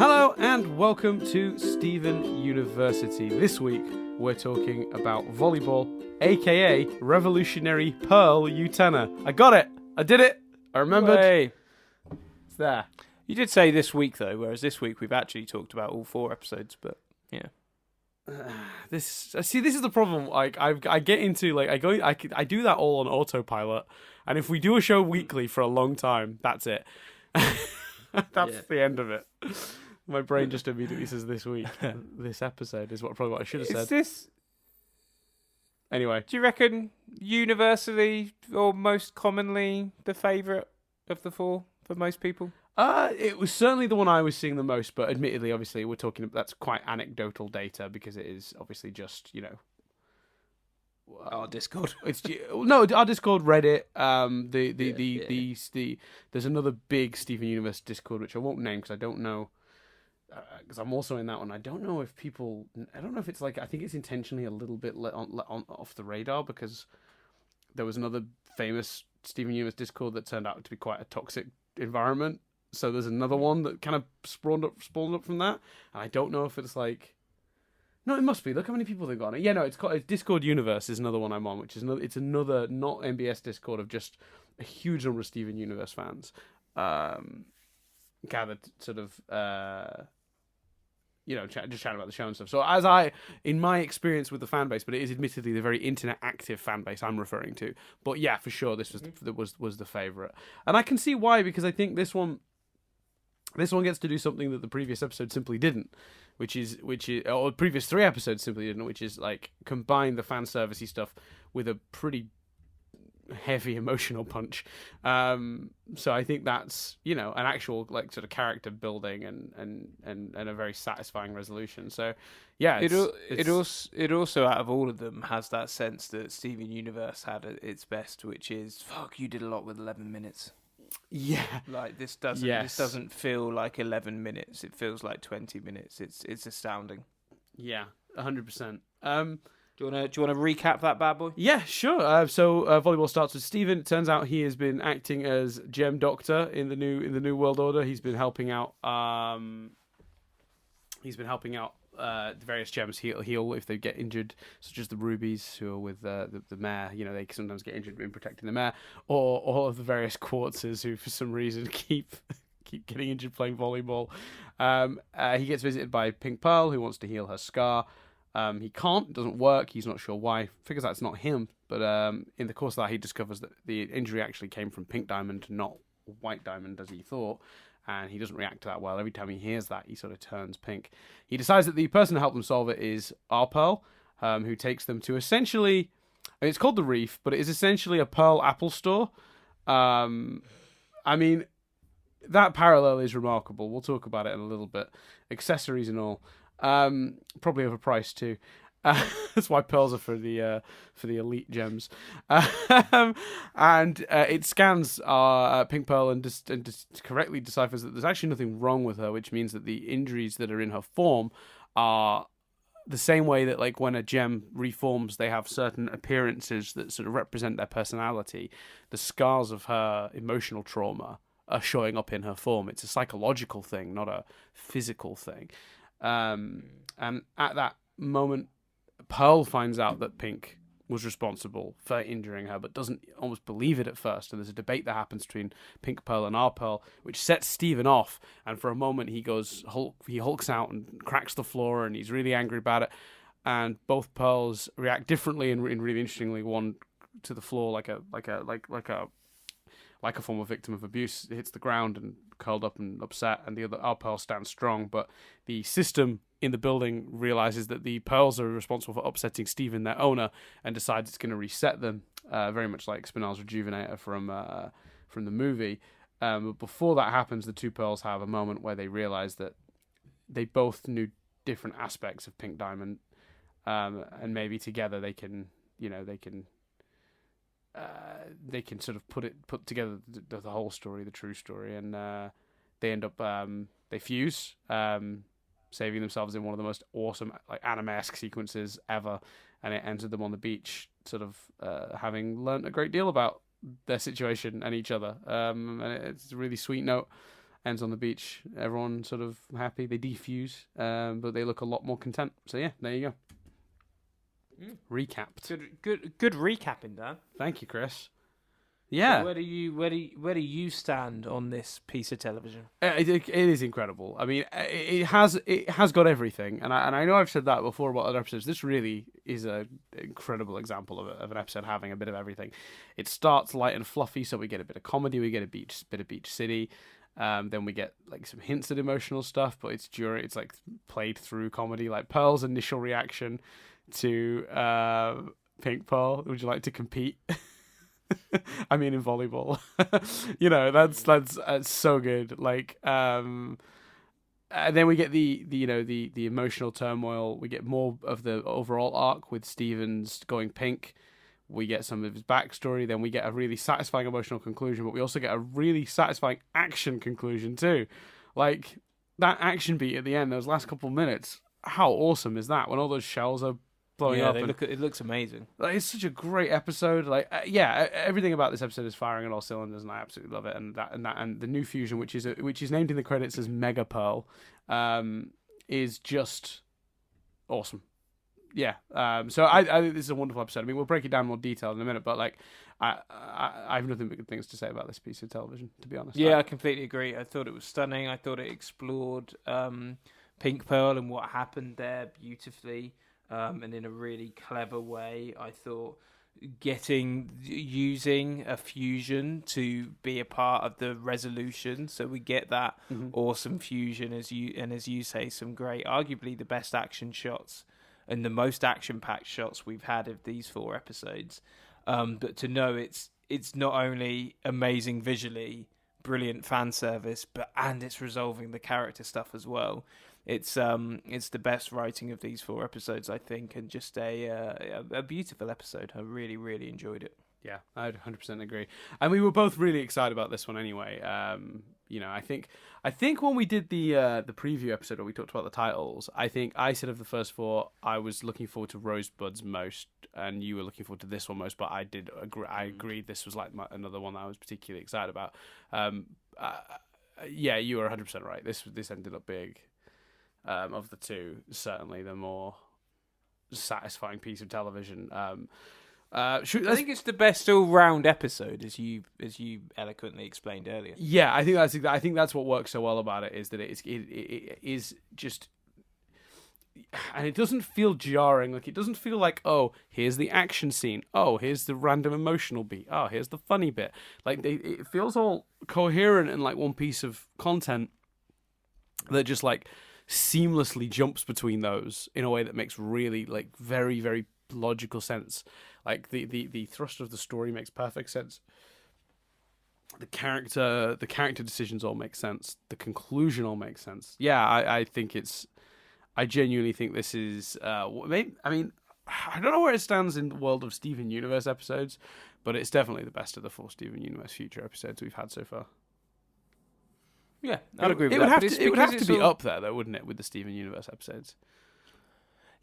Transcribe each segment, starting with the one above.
Hello and welcome to Stephen University. This week we're talking about volleyball, aka Revolutionary Pearl U-tenor. I got it! I did it! I remembered. Hey. It's there. You did say this week though, whereas this week we've actually talked about all 4 episodes. But yeah, This is the problem. Like I get into I do that all on autopilot, and if we do a show weekly for a long time, that's it. That's the end of it. My brain just immediately says this week. This episode is probably what I should have said. is this? Anyway, Do you reckon universally or most commonly the favourite of the 4 for most people? it was certainly the one I was seeing the most, but admittedly, obviously, we're talking that's quite anecdotal data because it is obviously just Our Discord. It's no, our Discord, Reddit. There's another big Steven Universe Discord which I won't name because I don't know. Because I'm also in that one. I don't know if people. I don't know if it's I think it's intentionally a little bit off the radar because there was another famous Steven Universe Discord that turned out to be quite a toxic environment. So there's another one that kind of spawned up from that, and I don't know if it's No, it must be. Look how many people they've got on it. Yeah, no, it's Discord Universe is another one I'm on, which is another not MBS Discord of just a huge number of Steven Universe fans gathered, sort of, just chatting about the show and stuff. So in my experience with the fan base, but it is admittedly the very internet active fan base I'm referring to. But yeah, for sure, this was the favorite, and I can see why, because I think this one gets to do something that the previous episode simply didn't. Which is, or the previous 3 episodes simply didn't, which is combine the fan servicey stuff with a pretty heavy emotional punch. So I think that's an actual sort of character building and a very satisfying resolution. So yeah, It also out of all of them has that sense that Steven Universe had at its best, which is you did a lot with 11 minutes. Yeah, this doesn't feel like 11 minutes. It feels like 20 minutes. It's astounding. Yeah, 100%. Do you want to recap that bad boy? Yeah, sure. So volleyball starts with Steven. It turns out he has been acting as Gem Doctor in the new World Order. He's been helping out. The various gems heal if they get injured, such as the rubies who are with the mayor. They sometimes get injured in protecting the mayor, or all of the various quartzes who, for some reason, keep getting injured playing volleyball. He gets visited by Pink Pearl, who wants to heal her scar. He can't. It doesn't work. He's not sure why. Figures out it's not him. But in the course of that, he discovers that the injury actually came from Pink Diamond, not White Diamond, as he thought. And he doesn't react to that well. Every time he hears that, he sort of turns pink. He decides that the person to help them solve it is our Pearl, who takes them to essentially... it's called the Reef, but it is essentially a Pearl Apple store. I mean, that parallel is remarkable. We'll talk about it in a little bit. Accessories and all. Probably overpriced too. That's why pearls are for the elite gems. And it scans our Pink Pearl and just correctly deciphers that there's actually nothing wrong with her, which means that the injuries that are in her form are the same way that when a gem reforms, they have certain appearances that sort of represent their personality. The scars of her emotional trauma are showing up in her form. It's a psychological thing, not a physical thing. And at that moment, Pearl finds out that Pink was responsible for injuring her, but doesn't almost believe it at first. And there's a debate that happens between Pink Pearl and our Pearl, which sets Steven off. And for a moment, he hulks out and cracks the floor, and he's really angry about it. And both Pearls react differently and really interestingly. One to the floor like a former victim of abuse, hits the ground and curled up and upset, and the other, our Pearl, stands strong. But the system in the building realizes that the Pearls are responsible for upsetting Steven, their owner, and decides it's going to reset them, very much like Spinel's Rejuvenator from the movie. But before that happens, the 2 Pearls have a moment where they realize that they both knew different aspects of Pink Diamond, and maybe together they can sort of put together the whole story, the true story, and they end up they fuse, saving themselves in one of the most awesome anime-esque sequences ever, and it ends with them on the beach, sort of having learnt a great deal about their situation and each other, and it's a really sweet note. ends on the beach. Everyone sort of happy. They defuse, but they look a lot more content. So yeah, there you go. Recapped. Good recapping, Dan. Thank you, Chris. Yeah. So where do you stand on this piece of television? It is incredible. I mean, it has got everything, and I know I've said that before about other episodes. This really is an incredible example of an episode having a bit of everything. It starts light and fluffy, so we get a bit of comedy, we get a bit of Beach City, then we get like some hints at emotional stuff, but it's like played through comedy, like Pearl's initial reaction to Pink Pearl. Would you like to compete? I mean, in volleyball, that's so good. Like, and then we get the emotional turmoil. We get more of the overall arc with Stevens going pink. We get some of his backstory. Then we get a really satisfying emotional conclusion, but we also get a really satisfying action conclusion too. Like that action beat at the end, those last couple of minutes. How awesome is that? When all those shells are blowing up. It looks amazing. Like, it's such a great episode. Like, everything about this episode is firing on all cylinders, and I absolutely love it. And the new fusion, which is named in the credits as Mega Pearl, is just awesome. Yeah. So I think this is a wonderful episode. I mean, we'll break it down in more detail in a minute, but like, I have nothing but good things to say about this piece of television, to be honest. Yeah, I completely agree. I thought it was stunning. I thought it explored Pink Pearl and what happened there beautifully. And in a really clever way. I thought using a fusion to be a part of the resolution, so we get that awesome fusion, as you say, some great, arguably the best action shots and the most action-packed shots we've had of these 4 episodes. But to know it's not only amazing visually, brilliant fan service, and it's resolving the character stuff as well. It's the best writing of these 4 episodes, I think, and just a beautiful episode. I really, really enjoyed it. Yeah, I'd 100% agree. And we were both really excited about this one anyway. I think when we did the preview episode where we talked about the titles, I think I said of the first 4, I was looking forward to Rosebuds most, and you were looking forward to this one most. But I did agree. I agreed this was like another one that I was particularly excited about. Yeah, you were 100% right. This ended up big. Of the 2, certainly the more satisfying piece of television. I think it's the best all-round episode, as you eloquently explained earlier. Yeah, I think that's what works so well about it, is that it is just, and it doesn't feel jarring. Like, it doesn't feel like, oh, here's the action scene, oh, here's the random emotional beat, oh, here's the funny bit. Like, it feels all coherent in like one piece of content that just like seamlessly jumps between those in a way that makes really like very, very logical sense. Like the thrust of the story makes perfect sense. The character decisions all make sense. The conclusion all makes sense. Yeah, I genuinely think this is I mean, I don't know where it stands in the world of Steven Universe episodes, but it's definitely the best of the 4 Steven Universe Future episodes we've had so far. Yeah, I'd agree with that. It would have to be up there, though, wouldn't it, with the Steven Universe episodes?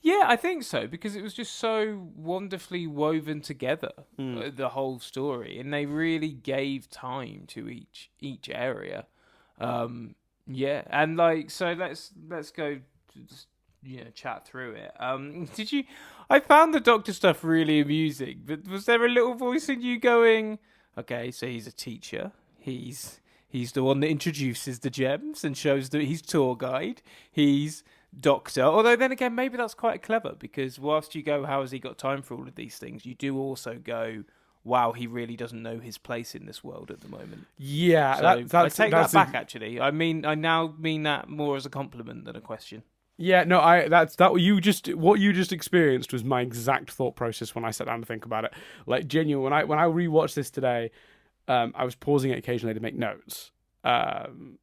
Yeah, I think so, because it was just so wonderfully woven together, the whole story, and they really gave time to each area. Yeah, and like, so let's go just, chat through it. I found the Doctor stuff really amusing, but was there a little voice in you going, okay, so he's a teacher, He's the one that introduces the gems and shows that he's tour guide. He's Doctor. Although then again, maybe that's quite clever, because whilst you go, how has he got time for all of these things? You do also go, wow, he really doesn't know his place in this world at the moment. Yeah, so I take that back. Actually, I now mean that more as a compliment than a question. Yeah, no, what you just experienced was my exact thought process when I sat down to think about it. Like, genuine, when I rewatched this today, I was pausing it occasionally to make notes. And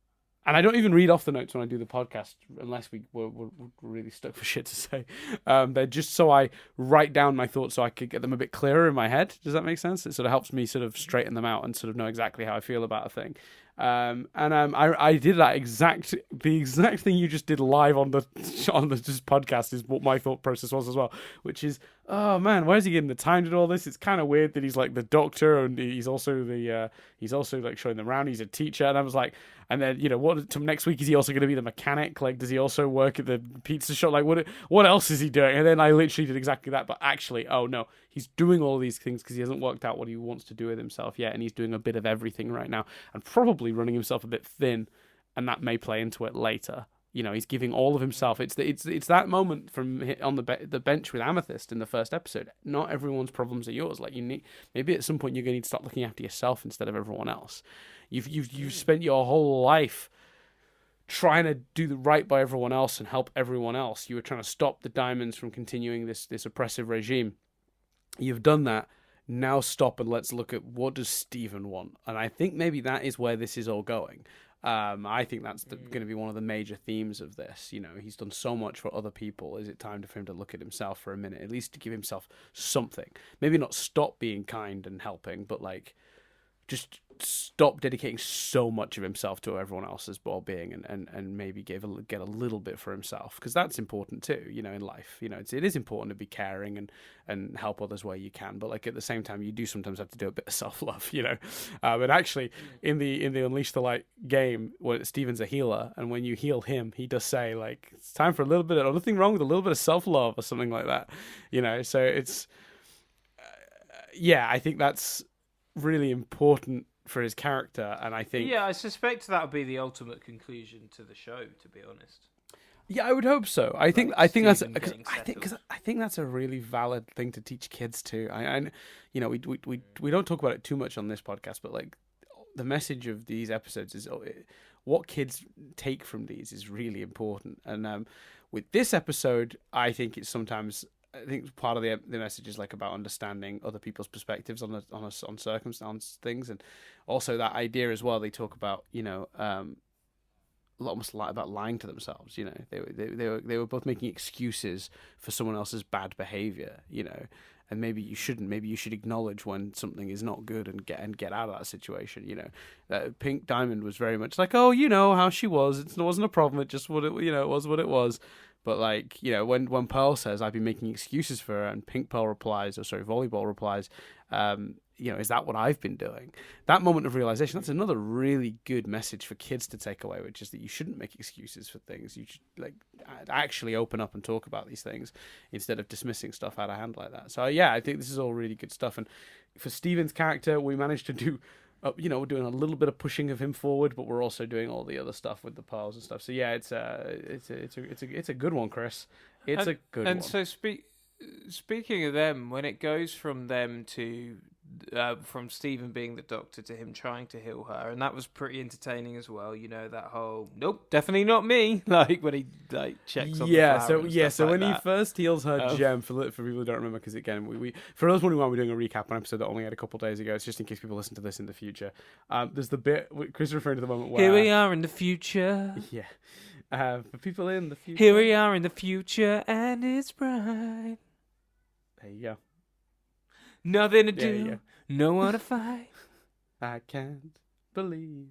I don't even read off the notes when I do the podcast, unless we're really stuck for shit to say. They're just so I write down my thoughts so I could get them a bit clearer in my head. Does that make sense? It sort of helps me sort of straighten them out and sort of know exactly how I feel about a thing. I did the exact thing you just did live on the just podcast is what my thought process was as well, which is, oh man, where's he getting the time to do all this? It's kind of weird that he's like the doctor and he's also like showing them around. He's a teacher, and I was like, And then, next week, is he also going to be the mechanic? Like, does he also work at the pizza shop? Like, what else is he doing? And then I literally did exactly that. But actually, oh no, he's doing all these things because he hasn't worked out what he wants to do with himself yet. And he's doing a bit of everything right now and probably running himself a bit thin. And that may play into it later. He's giving all of himself. It's that moment from on the bench with Amethyst in the first episode. Not everyone's problems are yours. Like, maybe at some point you're going to need to start looking after yourself instead of everyone else. You've spent your whole life trying to do the right by everyone else and help everyone else. You were trying to stop the Diamonds from continuing this oppressive regime. You've done that. Now stop and let's look at what does Steven want. And I think maybe that is where this is all going. I think that's going to be one of the major themes of this. He's done so much for other people. Is it time for him to look at himself for a minute, at least to give himself something? Maybe not stop being kind and helping, but like just stop dedicating so much of himself to everyone else's well-being and maybe get a little bit for himself, because that's important too, in life. It is important to be caring and help others where you can, but like at the same time you do sometimes have to do a bit of self-love. And actually in the Unleash the Light game, when Steven's a healer, and when you heal him, he does say like it's time for a little bit of nothing wrong with a little bit of self-love or something like that. So it's I think that's really important for his character, and I think I suspect that would be the ultimate conclusion to the show, to be honest. I would hope so. I think that's a really valid thing to teach kids too. We don't talk about it too much on this podcast, but like the message of these episodes is what kids take from these is really important. And with this episode, I think part of the message is like about understanding other people's perspectives on circumstance things, and also that idea as well. They talk about almost about lying to themselves. They were both making excuses for someone else's bad behavior. And maybe you shouldn't. Maybe you should acknowledge when something is not good and get out of that situation. Pink Diamond was very much like, oh, how she was. It wasn't a problem. It just it was what it was. But like, when Pearl says I've been making excuses for her, and Pink Pearl replies, Volleyball replies, is that what I've been doing? That moment of realization, that's another really good message for kids to take away, which is that you shouldn't make excuses for things. You should like actually open up and talk about these things instead of dismissing stuff out of hand like that. So I think this is all really good stuff. And for Steven's character, we managed to do we're doing a little bit of pushing of him forward, but we're also doing all the other stuff with the pearls and stuff. So it's a good one, Chris. It's a good one. And so speaking of them, when it goes from them to from Stephen being the doctor to him trying to heal her, and that was pretty entertaining as well. That whole nope, definitely not me. Like when he checks on the flower so when like he first heals her gem, for people who don't remember, because again we for those wondering why we're doing a recap on an episode that only had a couple of days ago, it's just in case people listen to this in the future. There's the bit Chris is referring to the moment where here we are in the future. For people in the future, here we are in the future and it's bright. There you go. Nothing to do, no one to fight. I can't believe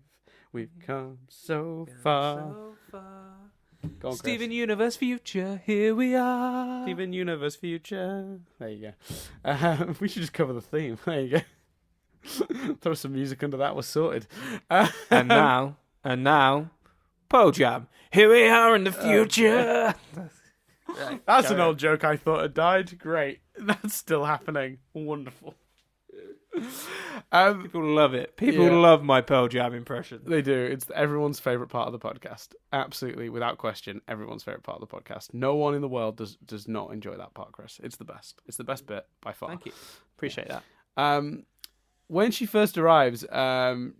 we've come so far. Go on, Steven Universe Future, here we are. Steven Universe Future. There you go. We should just cover the theme. There you go. Throw some music under that, we're sorted. And now, Pearl Jam. Here we are in the future. Right, that's an old joke I thought had died. Great. That's still happening. Wonderful. People love it. People love my Pearl Jam impression. They do. It's everyone's favourite part of the podcast. Absolutely, without question, everyone's favourite part of the podcast. No one in the world does not enjoy that part, Chris. It's the best. It's the best bit by far. Thank you. Appreciate that. When she first arrives,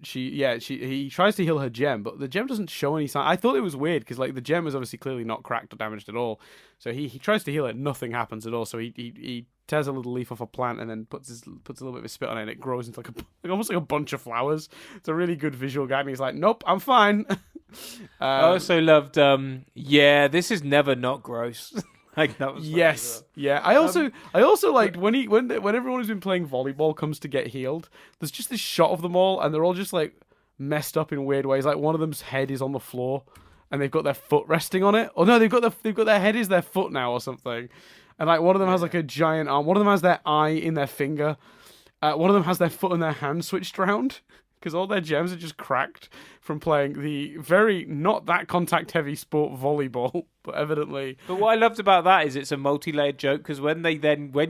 he tries to heal her gem, but the gem doesn't show any sign. I thought it was weird because like the gem is obviously clearly not cracked or damaged at all. So he tries to heal it, nothing happens at all. So he tears a little leaf off a plant and then puts a little bit of spit on it, and it grows into almost like a bunch of flowers. It's a really good visual gag. And he's like, "Nope, I'm fine." I also loved. This is never not gross. Like that was yes, yeah. I also liked when everyone who's been playing volleyball comes to get healed. There's just this shot of them all, and they're all just like messed up in weird ways. Like one of them's head is on the floor, and they've got their foot resting on it. Or no, they've got their head is their foot now or something. And like one of them has like a giant arm. One of them has their eye in their finger. One of them has their foot and their hand switched around because all their gems are just cracked from playing the very not that contact heavy sport volleyball, but evidently. But what I loved about that is it's a multi-layered joke, because when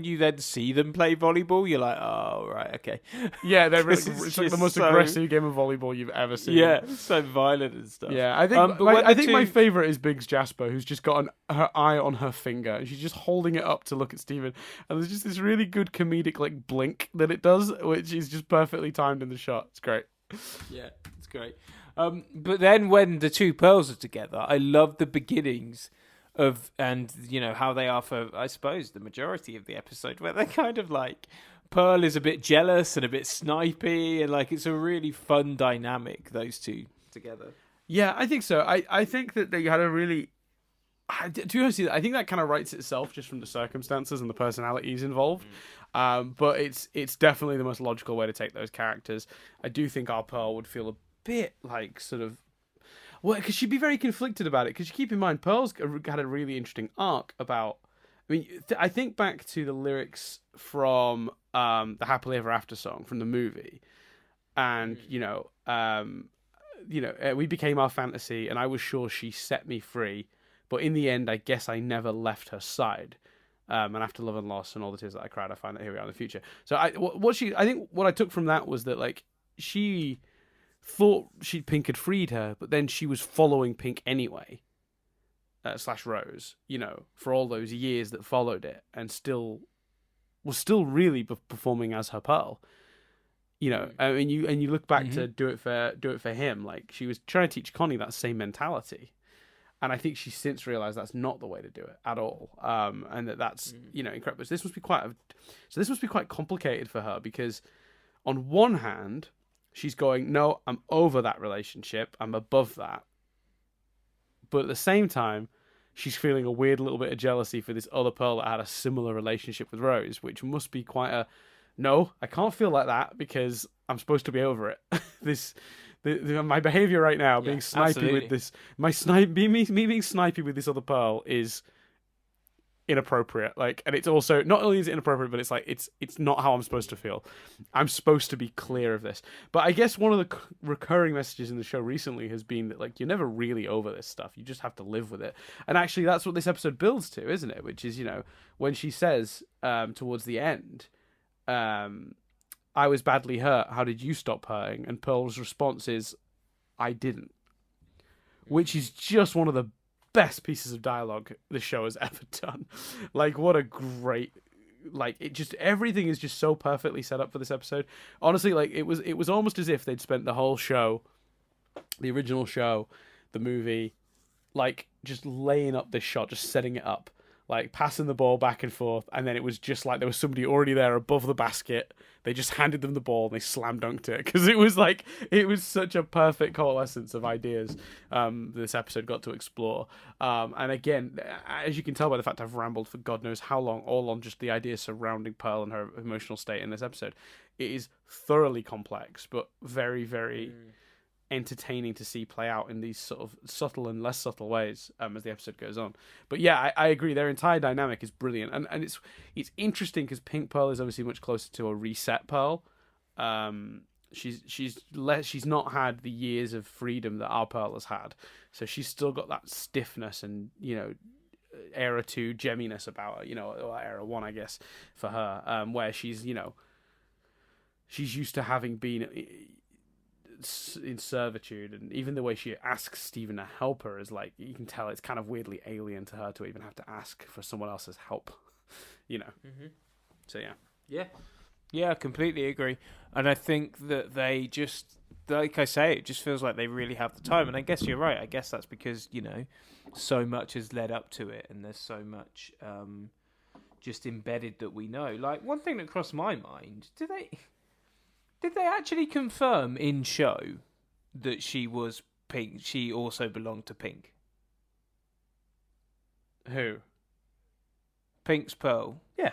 you then see them play volleyball, you're like, oh right, okay. Yeah, they're really, It's it's like the just most so- aggressive game of volleyball you've ever seen. Yeah, so violent and stuff. Yeah, I think but when my favorite is Biggs Jasper, who's just got her eye on her finger, and she's just holding it up to look at Steven, and there's just this really good comedic like blink that it does, which is just perfectly timed in the shot. It's great. Yeah, it's great. But then when the two pearls are together, I love the beginnings of, and you know how they are for, I suppose, the majority of the episode, where they're kind of like, Pearl is a bit jealous and a bit snipey, and like it's a really fun dynamic, those two together. Yeah, I think so. I think that they had a really, to be honest, I think that kind of writes itself just from the circumstances and the personalities involved. But it's definitely the most logical way to take those characters. I do think our Pearl would feel a bit like sort of, well, because she'd be very conflicted about it. Because you keep in mind, Pearl's had a really interesting arc about. I mean, I think back to the lyrics from the Happily Ever After song from the movie, and we became our fantasy, and I was sure she set me free, but in the end, I guess I never left her side. And after love and loss and all the tears that I cried, I find that here we are in the future. So I think what I took from that was that like she thought Pink had freed her, but then she was following Pink anyway, / Rose, for all those years that followed it, and was still really performing as her Pearl. I mean, you look back to do it for him, like she was trying to teach Connie that same mentality. And I think she's since realised that's not the way to do it at all, and that's incredible. So this must be quite complicated for her, because on one hand, she's going, "No, I'm over that relationship. I'm above that," but at the same time, she's feeling a weird little bit of jealousy for this other Pearl that had a similar relationship with Rose, which must be quite a no. I can't feel like that because I'm supposed to be over it. My behavior right now, being snipey absolutely. with this, me being snipey with this other Pearl is inappropriate. Like, and it's also not only is it inappropriate, but it's like it's not how I'm supposed to feel. I'm supposed to be clear of this. But I guess one of the recurring messages in the show recently has been that like you're never really over this stuff. You just have to live with it. And actually, that's what this episode builds to, isn't it? Which is when she says towards the end, I was badly hurt. How did you stop hurting? And Pearl's response is, I didn't. Which is just one of the best pieces of dialogue the show has ever done. Like, what a great... Like, everything is just so perfectly set up for this episode. Honestly, like, it was almost as if they'd spent the whole show, the original show, the movie, like, just laying up this shot, just setting it up. Like, passing the ball back and forth, and then it was just like there was somebody already there above the basket. They just handed them the ball and they slam dunked it, because it was such a perfect coalescence of ideas this episode got to explore. And again, as you can tell by the fact I've rambled for God knows how long, all on just the ideas surrounding Pearl and her emotional state in this episode. It is thoroughly complex, but very, very entertaining to see play out in these sort of subtle and less subtle ways as the episode goes on. But yeah, I agree. Their entire dynamic is brilliant, and it's interesting because Pink Pearl is obviously much closer to a reset Pearl. She's not had the years of freedom that our Pearl has had, so she's still got that stiffness and era 2 gemminess about her, or era 1 I guess for her, where she's she's used to having been in servitude, and even the way she asks Steven to help her is like, you can tell it's kind of weirdly alien to her to even have to ask for someone else's help, So yeah, I completely agree. And I think that they just, like I say, it just feels like they really have the time. And I guess you're right. I guess that's because so much has led up to it, and there's so much just embedded that we know. Like, one thing that crossed my mind, did they actually confirm in show that she was Pink? She also belonged to Pink. Who? Pink's Pearl. Yeah.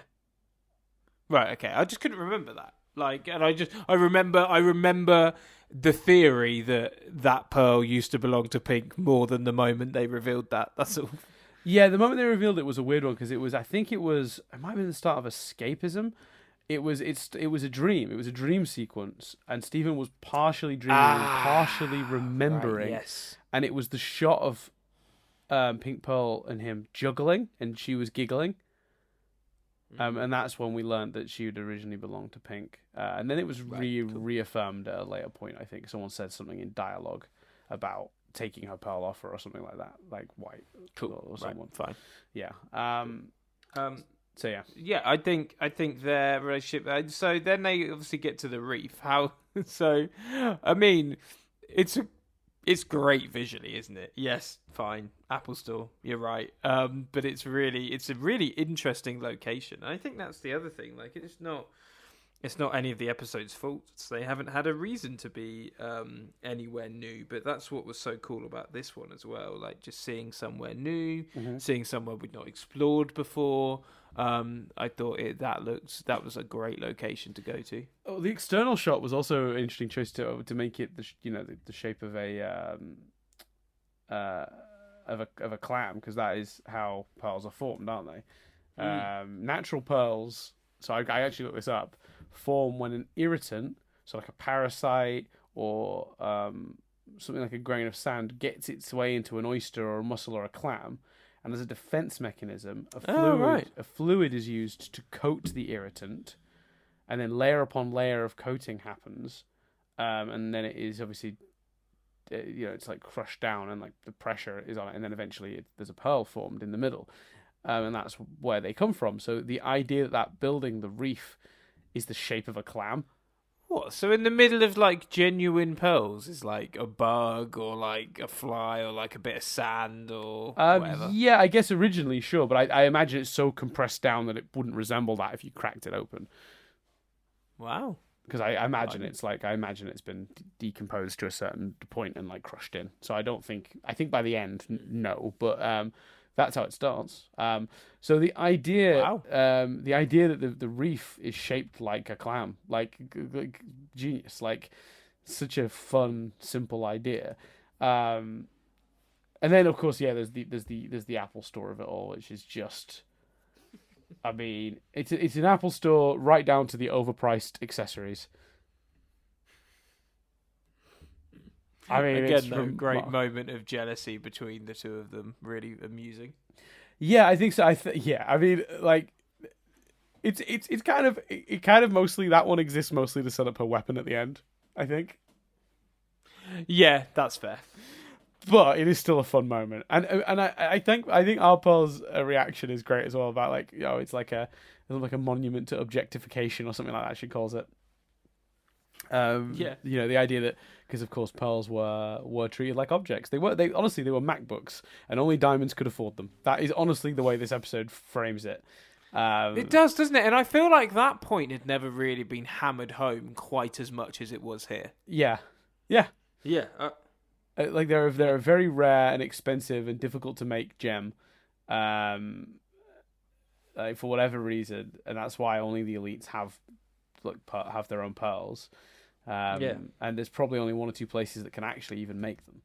Right. Okay. I just couldn't remember that. Like, and I remember the theory that Pearl used to belong to Pink more than the moment they revealed that. That's all. Yeah, the moment they revealed it was a weird one, because it might have been the start of escapism. it was a dream. It was a dream sequence, and Stephen was partially dreaming and partially remembering. Right, yes. And it was the shot of Pink Pearl and him juggling, and she was giggling. And that's when we learned that she had originally belonged to Pink. And then it was reaffirmed at a later point. I think someone said something in dialogue about taking her pearl off her or something like that, like White or someone. Right, fine. Yeah. So yeah. Yeah, I think their relationship. So then they obviously get to the reef. How? So, I mean, it's great visually, isn't it? Yes, fine. Apple Store, you're right. But it's a really interesting location. And I think that's the other thing. Like, it's not any of the episode's faults. They haven't had a reason to be anywhere new. But that's what was so cool about this one as well. Like, just seeing somewhere new, seeing somewhere we'd not explored before. I thought that was a great location to go to. Oh, the external shot was also an interesting choice to make it the shape of a clam, because that is how pearls are formed, aren't they? Natural pearls. So I actually looked this up. Form when an irritant, so like a parasite or something like a grain of sand, gets its way into an oyster or a mussel or a clam. And as a defense mechanism, a fluid is used to coat the irritant, and then layer upon layer of coating happens, and then it is obviously, it's like crushed down, and like the pressure is on it, and then eventually there's a pearl formed in the middle, and that's where they come from. So the idea that building, the reef, is the shape of a clam. What? So in the middle of like genuine pearls is like a bug or like a fly or like a bit of sand or whatever? Yeah, I guess originally, sure, but I imagine it's so compressed down that it wouldn't resemble that if you cracked it open. Wow. Because I imagine it's been decomposed to a certain point and like crushed in. So I think by the end, no, but that's how it starts. So the idea, that the reef is shaped like a clam, like genius, like such a fun, simple idea. And then of course, yeah, there's the Apple Store of it all, which is just, I mean, it's an Apple Store right down to the overpriced accessories. I mean, again, great moment of jealousy between the two of them. Really amusing. Yeah, I think so. I mean, like, it's kind of mostly, that one exists mostly to set up her weapon at the end, I think. Yeah, that's fair. But it is still a fun moment, and I think our Pearl's reaction is great as well, about like, it's like a monument to objectification or something like that she calls it. The idea that, because of course pearls were treated like objects. They were MacBooks, and only diamonds could afford them. That is honestly the way this episode frames it. It does, doesn't it? And I feel like that point had never really been hammered home quite as much as it was here. Yeah. Like they're a very rare and expensive and difficult to make gem, like for whatever reason, and that's why only the elites have their own pearls. And there's probably only one or two places that can actually even make them.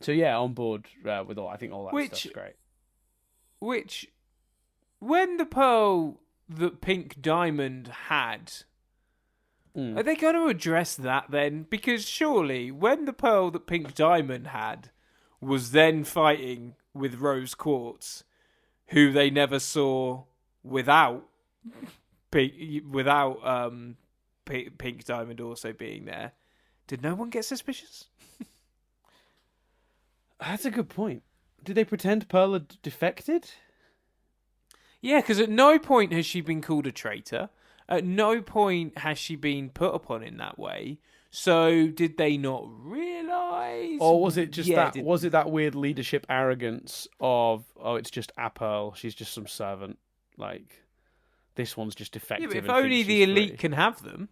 So yeah, on board with all. I think all that stuff's great. Which, when the pearl that Pink Diamond had, are they going to address that then? Because surely, when the pearl that Pink Diamond had was then fighting with Rose Quartz, who they never saw without Pink Diamond also being there, did no one get suspicious? That's a good point. Did they pretend Pearl had defected? Yeah, because at no point has she been called a traitor. At no point has she been put upon in that way. So did they not realise? Or was it just was it that weird leadership arrogance of, it's just a Pearl, she's just some servant, like this one's just defective. Yeah, but if only the elite can have them.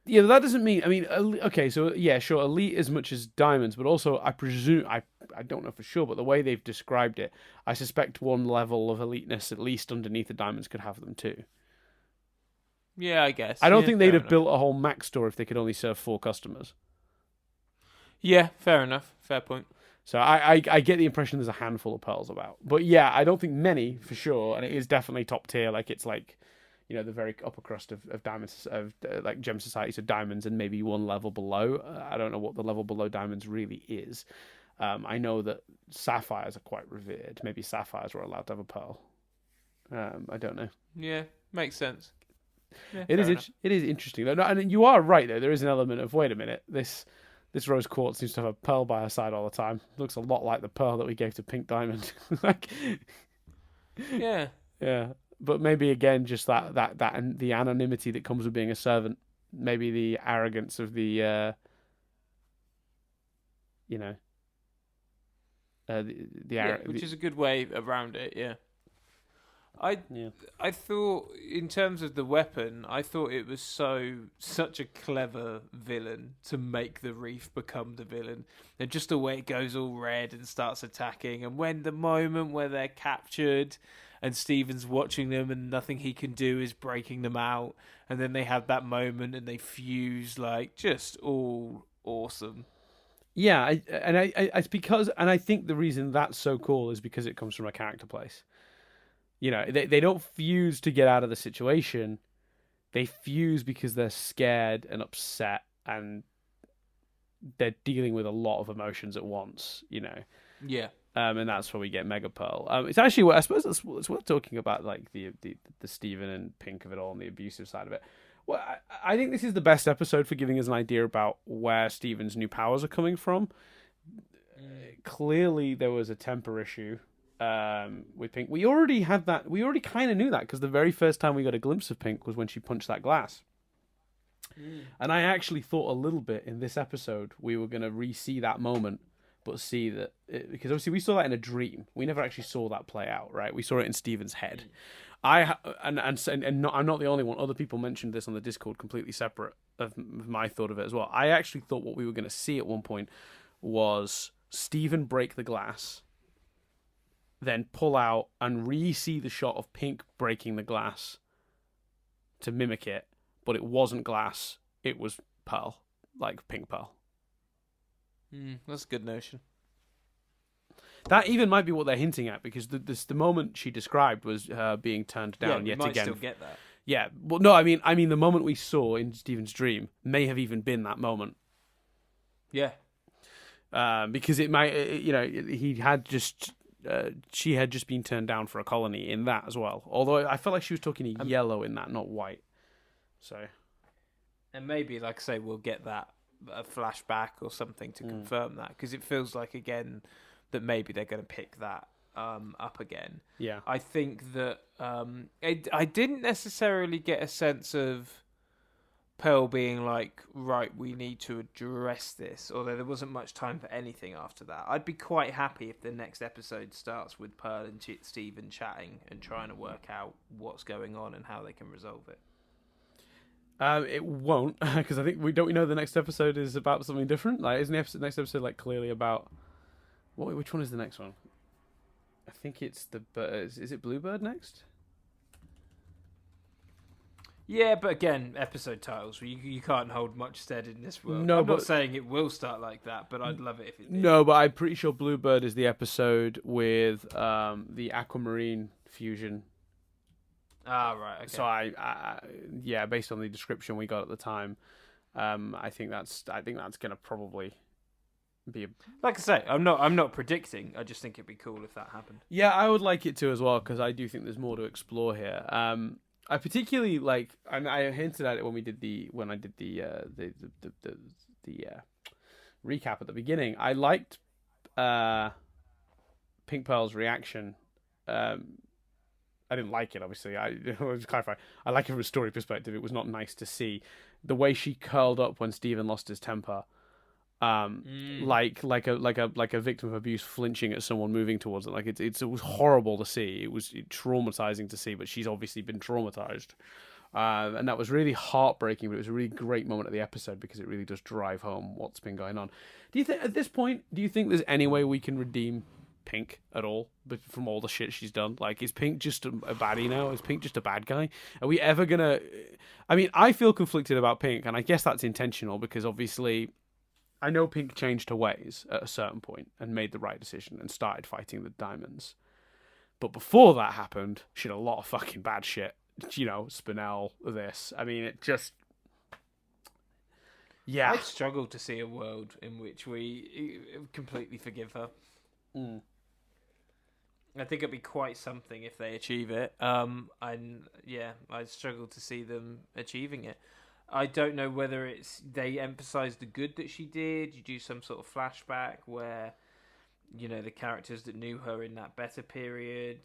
Yeah, but that doesn't mean, I mean, okay, so yeah, sure, elite as much as diamonds, but also I presume, I don't know for sure, but the way they've described it, I suspect one level of eliteness, at least underneath the diamonds, could have them too. Yeah, I guess. I don't think they'd have built a whole Mac store if they could only serve 4 customers. Yeah, fair enough. Fair point. So I get the impression there's a handful of pearls about. But yeah, I don't think many for sure, and it is definitely top tier. Like it's like, the very upper crust of diamonds, of like gem society, so diamonds and maybe one level below. I don't know what the level below diamonds really is. I know that sapphires are quite revered. Maybe sapphires were allowed to have a pearl. I don't know. Yeah, makes sense. Yeah, it is interesting though. No, and you are right though. There is an element of, wait a minute, this rose quartz seems to have a pearl by her side all the time. Looks a lot like the pearl that we gave to Pink Diamond. Like, yeah. But maybe again, just that and the anonymity that comes with being a servant. Maybe the arrogance of the, which is a good way around it. Yeah. I thought, in terms of the weapon, I thought it was such a clever villain to make the reef become the villain. And just the way it goes all red and starts attacking, and when the moment where they're captured and Steven's watching them and nothing he can do is breaking them out, and then they have that moment and they fuse, like, just all awesome. Yeah, I think the reason that's so cool is because it comes from a character place. They don't fuse to get out of the situation. They fuse because they're scared and upset, and they're dealing with a lot of emotions at once. Yeah. And that's where we get Mega Pearl. It's actually, I suppose it's worth talking about, like the Steven and Pink of it all and the abusive side of it. Well, I think this is the best episode for giving us an idea about where Steven's new powers are coming from. Clearly, there was a temper issue. With Pink, we already had that. We already kind of knew that because the very first time we got a glimpse of Pink was when she punched that glass. And I actually thought a little bit in this episode we were going to re-see that moment, but see that because obviously we saw that in a dream. We never actually saw that play out, right? We saw it in Steven's head. I'm not the only one. Other people mentioned this on the Discord, completely separate of my thought of it as well. I actually thought what we were going to see at one point was Steven break the glass, then pull out and re-see the shot of Pink breaking the glass to mimic it, but it wasn't glass, it was pearl, like pink pearl. That's a good notion. That even might be what they're hinting at, because the moment she described was her being turned down yet again. Yeah, we might still get that. Yeah, well, no, I mean the moment we saw in Steven's dream may have even been that moment. Yeah. Because it might, he had just... she had just been turned down for a colony in that as well. Although I felt like she was talking yellow in that, not white. So, and maybe, like I say, we'll get that a flashback or something to confirm that, because it feels like again that maybe they're going to pick that up again. Yeah, I think that I didn't necessarily get a sense of Pearl being like, right, we need to address this, although there wasn't much time for anything after that. I'd be quite happy if the next episode starts with Pearl and Steven chatting and trying to work out what's going on and how they can resolve it. It won't, because I think we know the next episode is about something different. Like, isn't the next episode like clearly about which one is the next one? I think it's the bird. Is it Bluebird next? Yeah, but again, episode titles, you can't hold much stead in this world. No, I'm not saying it will start like that, but I'd love it if it did. No, but I'm pretty sure Bluebird is the episode with the Aquamarine fusion. Ah, right. Okay. So I based on the description we got at the time, I think that's going to probably be like I say, I'm not predicting. I just think it'd be cool if that happened. Yeah, I would like it to as well, because I do think there's more to explore here. I particularly like, and I hinted at it when I did the recap at the beginning. I liked Pink Pearl's reaction. I didn't like it, obviously. I was clarify. I like it from a story perspective. It was not nice to see the way she curled up when Steven lost his temper. Like a victim of abuse flinching at someone moving towards it. Like it was horrible to see. It was traumatizing to see, but she's obviously been traumatized. And that was really heartbreaking, but it was a really great moment of the episode because it really does drive home what's been going on. Do you think at this point, there's any way we can redeem Pink at all, but from all the shit she's done? Like, is Pink just a baddie now? Is Pink just a bad guy? Are we ever gonna... I mean, I feel conflicted about Pink, and I guess that's intentional because obviously I know Pink changed her ways at a certain point and made the right decision and started fighting the diamonds. But before that happened, she did a lot of fucking bad shit. You know, Spinel, this. I mean, it just... Yeah. I'd struggle to see a world in which we completely forgive her. Mm. I think it'd be quite something if they achieve it. And yeah, I'd struggle to see them achieving it. I don't know whether it's they emphasise the good that she did. You do some sort of flashback where, you know, the characters that knew her in that better period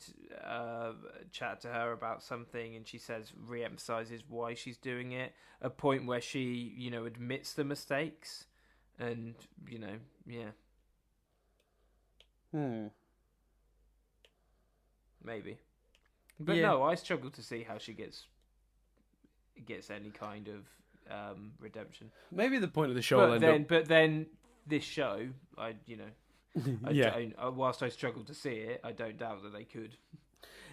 chat to her about something, and she says, re-emphasises why she's doing it. A point where she, you know, admits the mistakes, and you know, yeah. Maybe. But Yeah. no, I struggle to see how she gets any kind of redemption. Maybe the point of the show will end up... But then this show, Yeah. whilst I struggle to see it, I don't doubt that they could.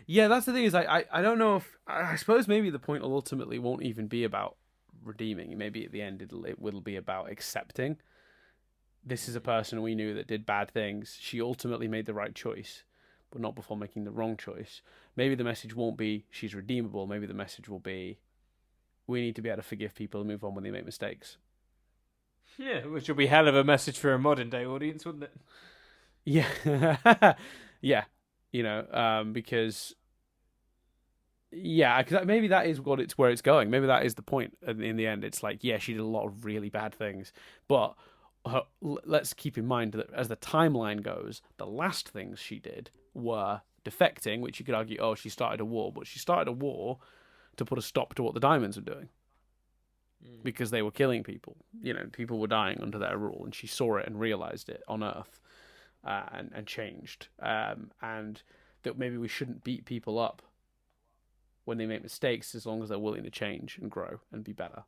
Yeah, that's the thing is, I don't know if... I suppose maybe the point ultimately won't even be about redeeming. Maybe at the end it will be about accepting. This is a person we knew that did bad things. She ultimately made the right choice, but not before making the wrong choice. Maybe the message won't be she's redeemable. Maybe the message will be we need to be able to forgive people and move on when they make mistakes. Yeah, which would be hell of a message for a modern day audience, wouldn't it? Yeah. Yeah. You know, because... Yeah, because maybe that is where it's going. Maybe that is the point in the end. It's like, yeah, she did a lot of really bad things, but let's keep in mind that as the timeline goes, the last things she did were defecting, which you could argue, oh, she started a war, but she started a war to put a stop to what the diamonds were doing. Because they were killing people. You know, people were dying under their rule, and she saw it and realized it on Earth, and changed. And that maybe we shouldn't beat people up when they make mistakes, as long as they're willing to change and grow and be better.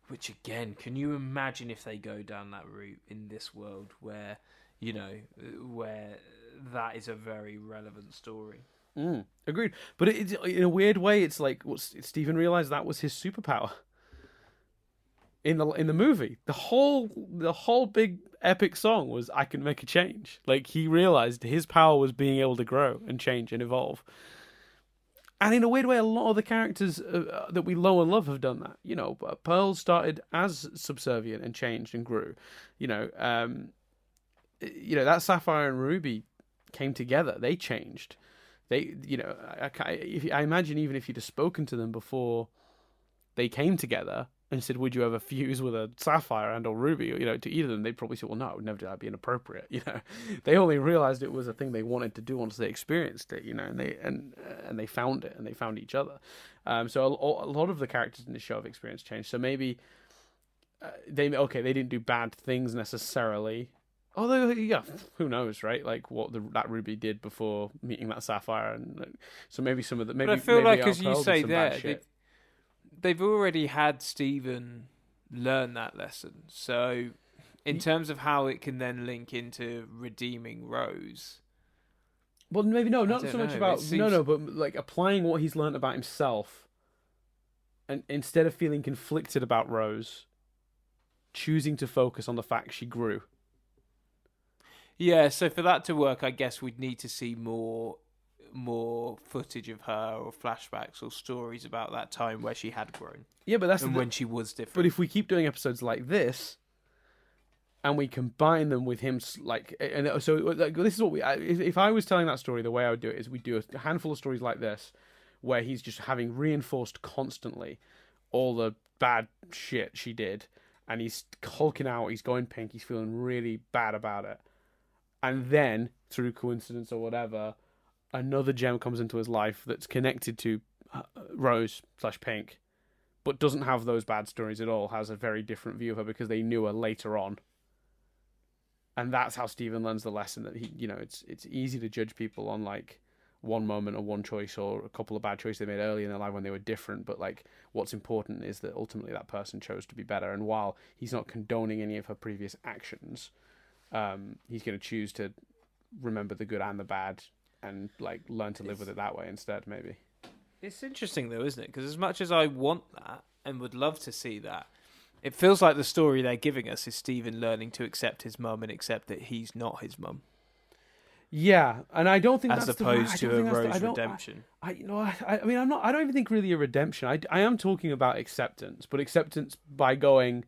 Which again, can you imagine if they go down that route in this world where, you know, where that is a very relevant story? Agreed. But it's, in a weird way, it's like what Stephen realized that was his superpower. In the movie, the whole big epic song was I can make a change. Like, he realized his power was being able to grow and change and evolve. And in a weird way, a lot of the characters that we know and love have done that. You know, Pearl started as subservient and changed and grew. You know, that Sapphire and Ruby came together. They changed. They, you know, I imagine even if you'd have spoken to them before they came together and said, would you ever fuse with a Sapphire and or Ruby, you know, to either of them, they'd probably say, well, no, I would never do that. That'd be inappropriate. You know, they only realized it was a thing they wanted to do once they experienced it, you know, and they found it and they found each other. So a lot of the characters in the show have experienced change. So maybe they didn't do bad things necessarily. Although, yeah, who knows, right? Like what that Ruby did before meeting that Sapphire, and so maybe some of the maybe. But I feel maybe like, our as you Pearl did say some there, bad shit. they've already had Stephen learn that lesson. So, in terms of how it can then link into redeeming Rose. Well, maybe not so much know. about Seems... but like applying what he's learned about himself, and instead of feeling conflicted about Rose, choosing to focus on the fact she grew. Yeah, so for that to work, I guess we'd need to see more footage of her or flashbacks or stories about that time where she had grown. Yeah, but that's when she was different. But if we keep doing episodes like this, and we combine them with him, like, and so like, this is what we. If I was telling that story, the way I would do it is we do a handful of stories like this, where he's just having reinforced constantly all the bad shit she did, and he's hulking out, he's going pink, he's feeling really bad about it. And then, through coincidence or whatever, another gem comes into his life that's connected to Rose/Pink, but doesn't have those bad stories at all, has a very different view of her because they knew her later on. And that's how Stephen learns the lesson that he, you know, it's easy to judge people on like one moment or one choice or a couple of bad choices they made early in their life when they were different. But like, what's important is that ultimately that person chose to be better. And while he's not condoning any of her previous actions, he's going to choose to remember the good and the bad and like learn to live with it that way instead, maybe. It's interesting though, isn't it? Because as much as I want that and would love to see that, It feels like the story they're giving us is Stephen learning to accept his mum and accept that he's not his mum. Yeah, and I don't think as that's opposed to a Rose redemption. redemption. I mean, I'm not. I don't even think really a redemption. I am talking about acceptance, but acceptance by going,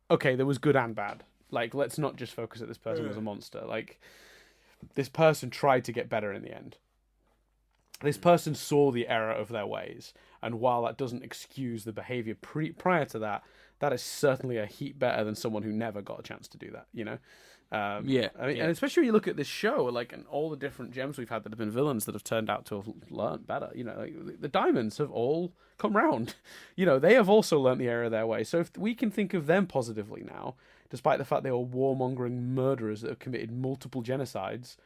okay, there was good and bad. Like, let's not just focus that this person was a monster. Like, this person tried to get better in the end. This person saw the error of their ways, and while that doesn't excuse the behavior prior to that, that is certainly a heap better than someone who never got a chance to do that. You know. I mean, and especially when you look at this show, like, and all the different gems we've had that have been villains that have turned out to have learned better. You know, like, the diamonds have all come round. You know, they have also learnt the error of their way. So if we can think of them positively now, despite the fact they were warmongering murderers that have committed multiple genocides,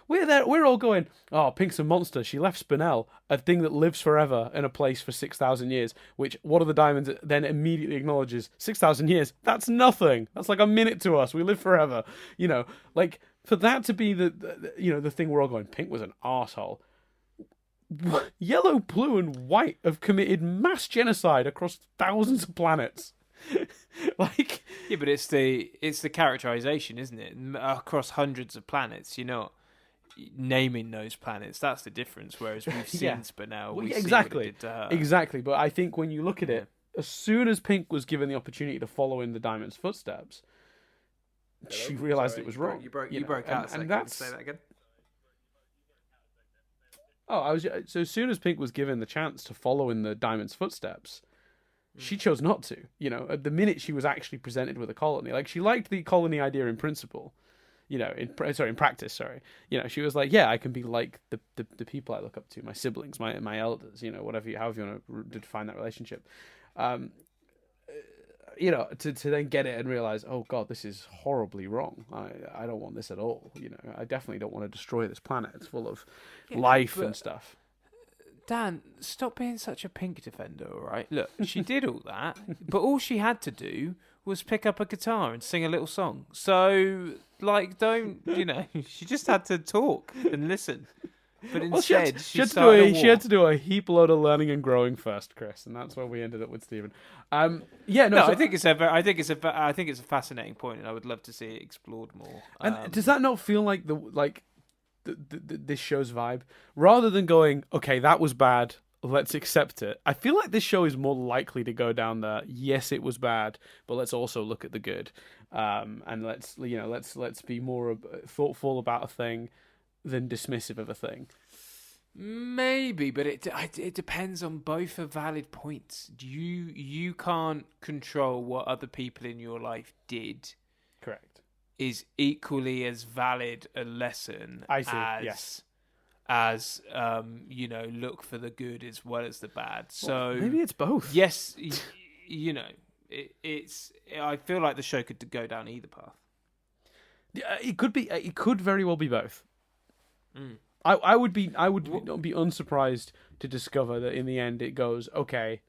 we're all going, oh, Pink's a monster. She left Spinel, a thing that lives forever in a place for 6,000 years, which one of the diamonds then immediately acknowledges, 6,000 years, that's nothing. That's like a minute to us. We live forever. You know, like, for that to be the thing we're all going, Pink was an arsehole. Yellow, blue, and white have committed mass genocide across thousands of planets. Like, yeah, but it's the characterization, isn't it? Across hundreds of planets, you're not naming those planets. That's the difference. Whereas we've seen Spinel, we see what it did to her. Exactly. But I think when you look at it, as soon as Pink was given the opportunity to follow in the Diamond's footsteps, she realized it was wrong. You broke out a second. Say that again. Oh, so as soon as Pink was given the chance to follow in the Diamond's footsteps, she chose not to. You know, at the minute she was actually presented with a colony, like, she liked the colony idea in principle. You know, in practice. You know, she was like, yeah, I can be like the people I look up to, my siblings, my elders. You know, however you want to define that relationship. You know, to then get it and realize, oh God, this is horribly wrong. I don't want this at all. You know, I definitely don't want to destroy this planet. It's full of life and stuff. Dan, stop being such a Pink defender, all right? Look, she did all that, but all she had to do was pick up a guitar and sing a little song. So, like, she just had to talk and listen. But instead, she had to do a heap load of learning and growing first, Chris, and that's where we ended up with Stephen. I think it's a fascinating point, and I would love to see it explored more. And does that not feel like this show's vibe? Rather than going, okay, that was bad, let's accept it. I feel like this show is more likely to go down the, yes, it was bad, but let's also look at the good, and let's be more thoughtful about a thing than dismissive of a thing. Maybe, but it depends on both are valid points. You can't control what other people in your life did. Correct. Is equally as valid a lesson I see. Yes. As look for the good as well as the bad. So maybe it's both. Yes, it's. I feel like the show could go down either path. It could be. It could very well be both. Mm. I would be unsurprised to discover that in the end it goes, okay,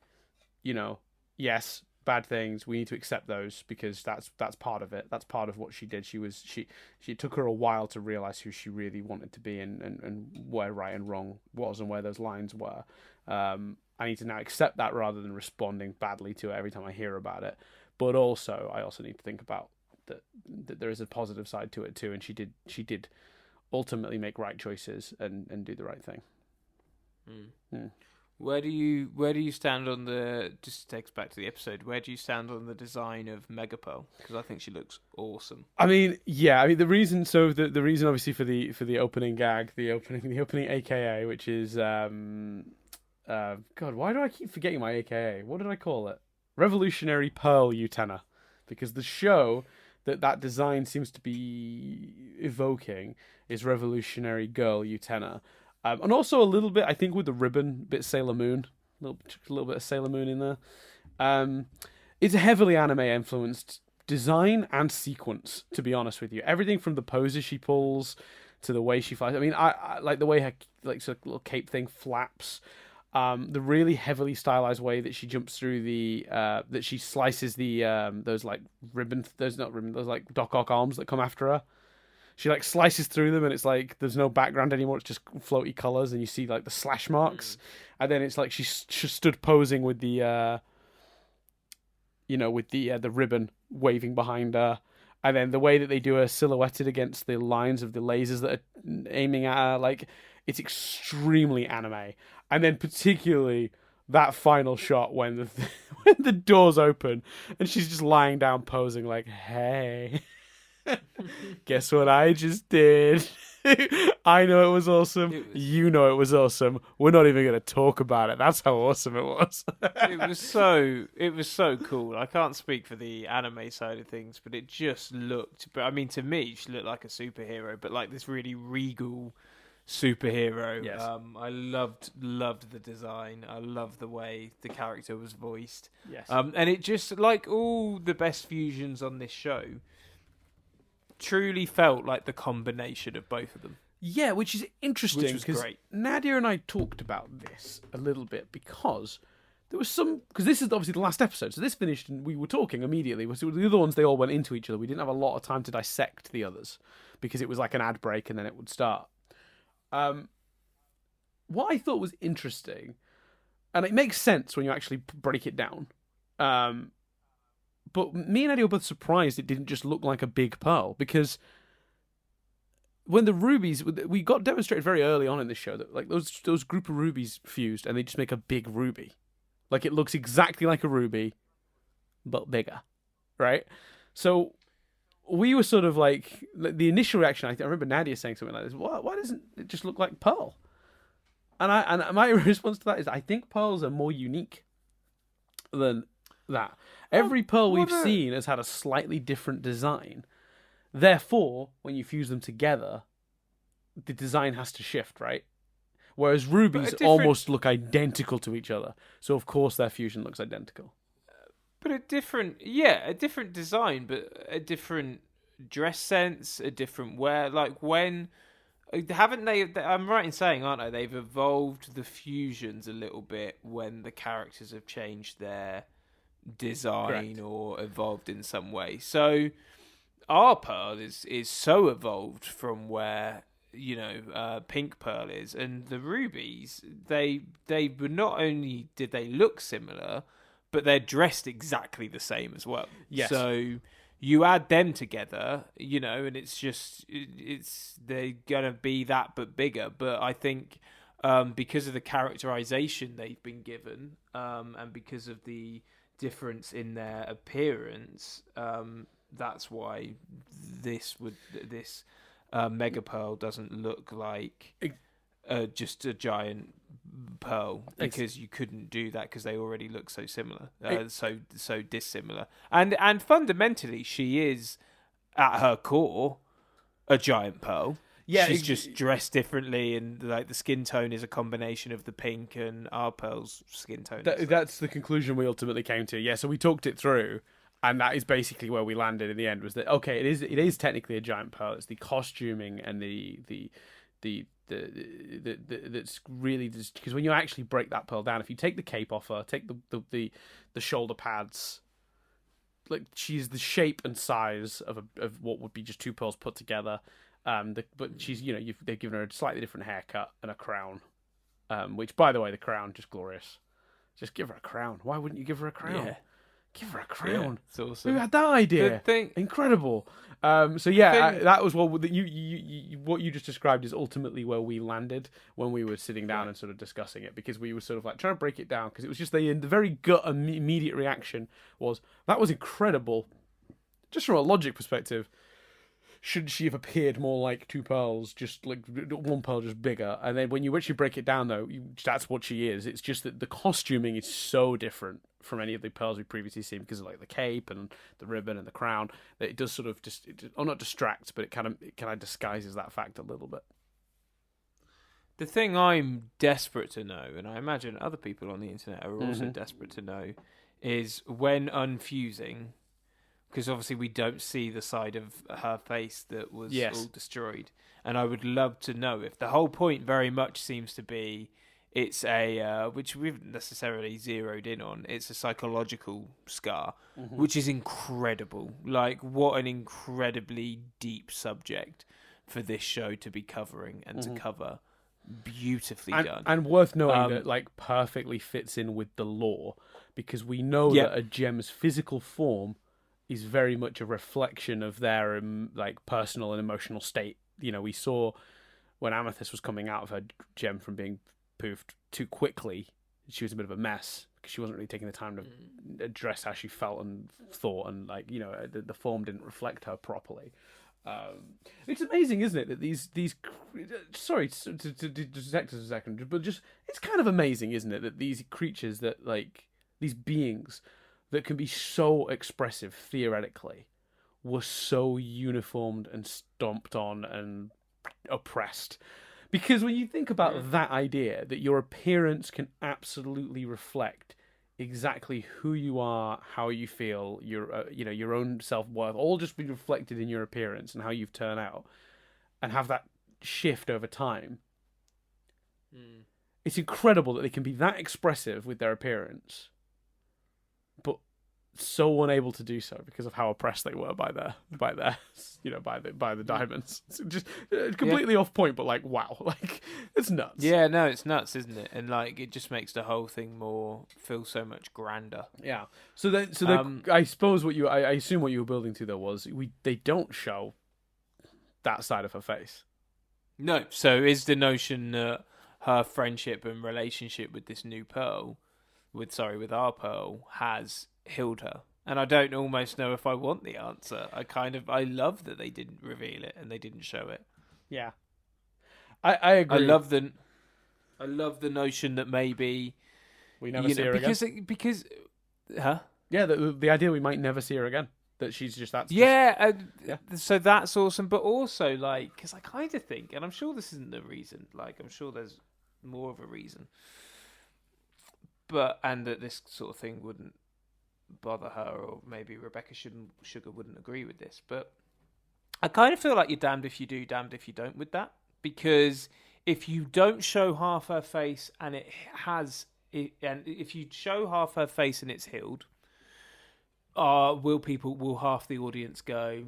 yes, bad things, we need to accept those because that's part of it. That's part of what she did. It took her a while to realize who she really wanted to be and where right and wrong was and where those lines were. I need to now accept that rather than responding badly to it every time I hear about it. But also, I also need to think about that there is a positive side to it too, and she did ultimately make right choices and do the right thing. Mm. Where do you stand on just to take us back to the episode, where do you stand on the design of Megapearl? Because I think she looks awesome. The reason obviously for the opening gag, the opening AKA, which is God, why do I keep forgetting my AKA? What did I call it? Revolutionary Pearl Utena. Because the show that design seems to be evoking is Revolutionary Girl Utena. And also a little bit, I think, with the ribbon, bit Sailor Moon. A little bit of Sailor Moon in there. It's a heavily anime-influenced design and sequence, to be honest with you. Everything from the poses she pulls to the way she flies. I mean, I like the way her sort of little cape thing flaps. The really heavily stylized way that she jumps through that she slices those like Doc Ock arms that come after her. She like slices through them and it's like there's no background anymore. It's just floaty colors and you see like the slash marks. And then it's like she stood posing with the with the ribbon waving behind her. And then the way that they do her silhouetted against the lines of the lasers that are aiming at her, like, it's extremely anime. And then particularly that final shot when when the doors open and she's just lying down posing like, hey, guess what I just did? I know it was awesome. You know it was awesome. We're not even going to talk about it. That's how awesome it was. It was so cool. I can't speak for the anime side of things, but it just looked. But I mean, to me, she looked like a superhero, but like this really regal superhero. Yes. I loved the design. I loved the way the character was voiced. Yes. And it just, like all the best fusions on this show, truly felt like the combination of both of them. Yeah, which is interesting. Which was great. Nadia and I talked about this a little bit because there was because this is obviously the last episode, so this finished and we were talking immediately. So the other ones, they all went into each other. We didn't have a lot of time to dissect the others because it was like an ad break and then it would start. What I thought was interesting, and it makes sense when you actually break it down, but me and Eddie were both surprised it didn't just look like a big pearl, because when the rubies, we got demonstrated very early on in this show that like those group of rubies fused and they just make a big ruby. Like it looks exactly like a ruby, but bigger, right? So we were sort of like, the initial reaction, I remember Nadia saying something like this, why doesn't it just look like pearl? And my response to that is, I think pearls are more unique than that. Every pearl we've seen has had a slightly different design. Therefore, when you fuse them together, the design has to shift, right? Whereas rubies almost look identical to each other. So, of course, their fusion looks identical. But a different design, but a different dress sense, a different wear. Like when... Haven't they... I'm right in saying, aren't I? They've evolved the fusions a little bit when the characters have changed their design. Correct. Or evolved in some way. So our Pearl is so evolved from where, Pink Pearl is. And the rubies, they were not only did they look similar, but they're dressed exactly the same as well. Yes. So you add them together, and they're gonna be that but bigger. But I think because of the characterization they've been given, and because of the difference in their appearance, that's why this Mega Pearl doesn't look like just a giant pearl, because you couldn't do that because they already look so similar, so dissimilar, and fundamentally she is at her core a giant pearl. Yeah, she's just dressed differently, and like the skin tone is a combination of the pink and our Pearl's skin tone. That's the conclusion we ultimately came to. Yeah, so we talked it through, and that is basically where we landed in the end. Was that okay? It is technically a giant pearl. It's the costuming and that's really just, because when you actually break that pearl down, if you take the cape off her, take the shoulder pads, like she's the shape and size of what would be just two pearls put together. But she's they've given her a slightly different haircut and a crown, which, by the way, the crown just glorious. Just give her a crown. Why wouldn't you give her a crown? Yeah. Give her a crown. Yeah, it's awesome. Who had that idea? Incredible. That was what you just described is ultimately where we landed when we were sitting down and sort of discussing it, because we were sort of like trying to break it down, because it was just the very gut immediate reaction was, that was incredible. Just from a logic perspective, should she have appeared more like two pearls, just like one pearl just bigger? And then when you actually break it down, though, that's what she is. It's just that the costuming is so different from any of the pearls we've previously seen, because of like the cape and the ribbon and the crown, that it does sort of not distract, but it kind of disguises that fact a little bit. The thing I'm desperate to know, and I imagine other people on the internet are also desperate to know, is when unfusing, because obviously we don't see the side of her face that was all destroyed. And I would love to know if the whole point very much seems to be it's a, which we haven't necessarily zeroed in on, it's a psychological scar, which is incredible. Like, what an incredibly deep subject for this show to be covering and to cover. beautifully done. And worth knowing that like perfectly fits in with the lore, because we know that a gem's physical form is very much a reflection of their like personal and emotional state. You know, we saw when Amethyst was coming out of her gem from being poofed too quickly, she was a bit of a mess because she wasn't really taking the time to address how she felt and thought, and like, you know, the form didn't reflect her properly. It's amazing, isn't it, that these sorry to detect us a second, but just, it's kind of amazing, isn't it, that these creatures, that like these beings that can be so expressive theoretically, were so uniformed and stomped on and oppressed. Because when you think about that idea, that your appearance can absolutely reflect exactly who you are, how you feel, your you know, your own self-worth, all just be reflected in your appearance and how you've turned out, and have that shift over time. It's incredible that they can be that expressive with their appearance, but so unable to do so because of how oppressed they were by their you know, by the diamonds. It's just completely off point, but like, wow, like, it's nuts. Yeah, no, it's nuts, isn't it? And like, it just makes the whole thing feel so much grander. Yeah. So I suppose I assume what you were building to, though, was they don't show that side of her face. No. So is the notion that her friendship and relationship with this new Pearl, with our Pearl, has healed her? And I don't almost know if I want the answer. I love that they didn't reveal it and they didn't show it. Yeah. I agree. I love the notion that maybe we never see her again. Because huh? Yeah, the idea we might never see her again. That she's just that. Yeah, so that's awesome. But also, like, because I kind of think, and I'm sure this isn't the reason. Like, I'm sure there's more of a reason. And that this sort of thing wouldn't bother her, or maybe Rebecca Sugar wouldn't agree with this. But I kind of feel like you're damned if you do, damned if you don't with that. Because if you don't show half her face and and if you show half her face and it's healed, will half the audience go,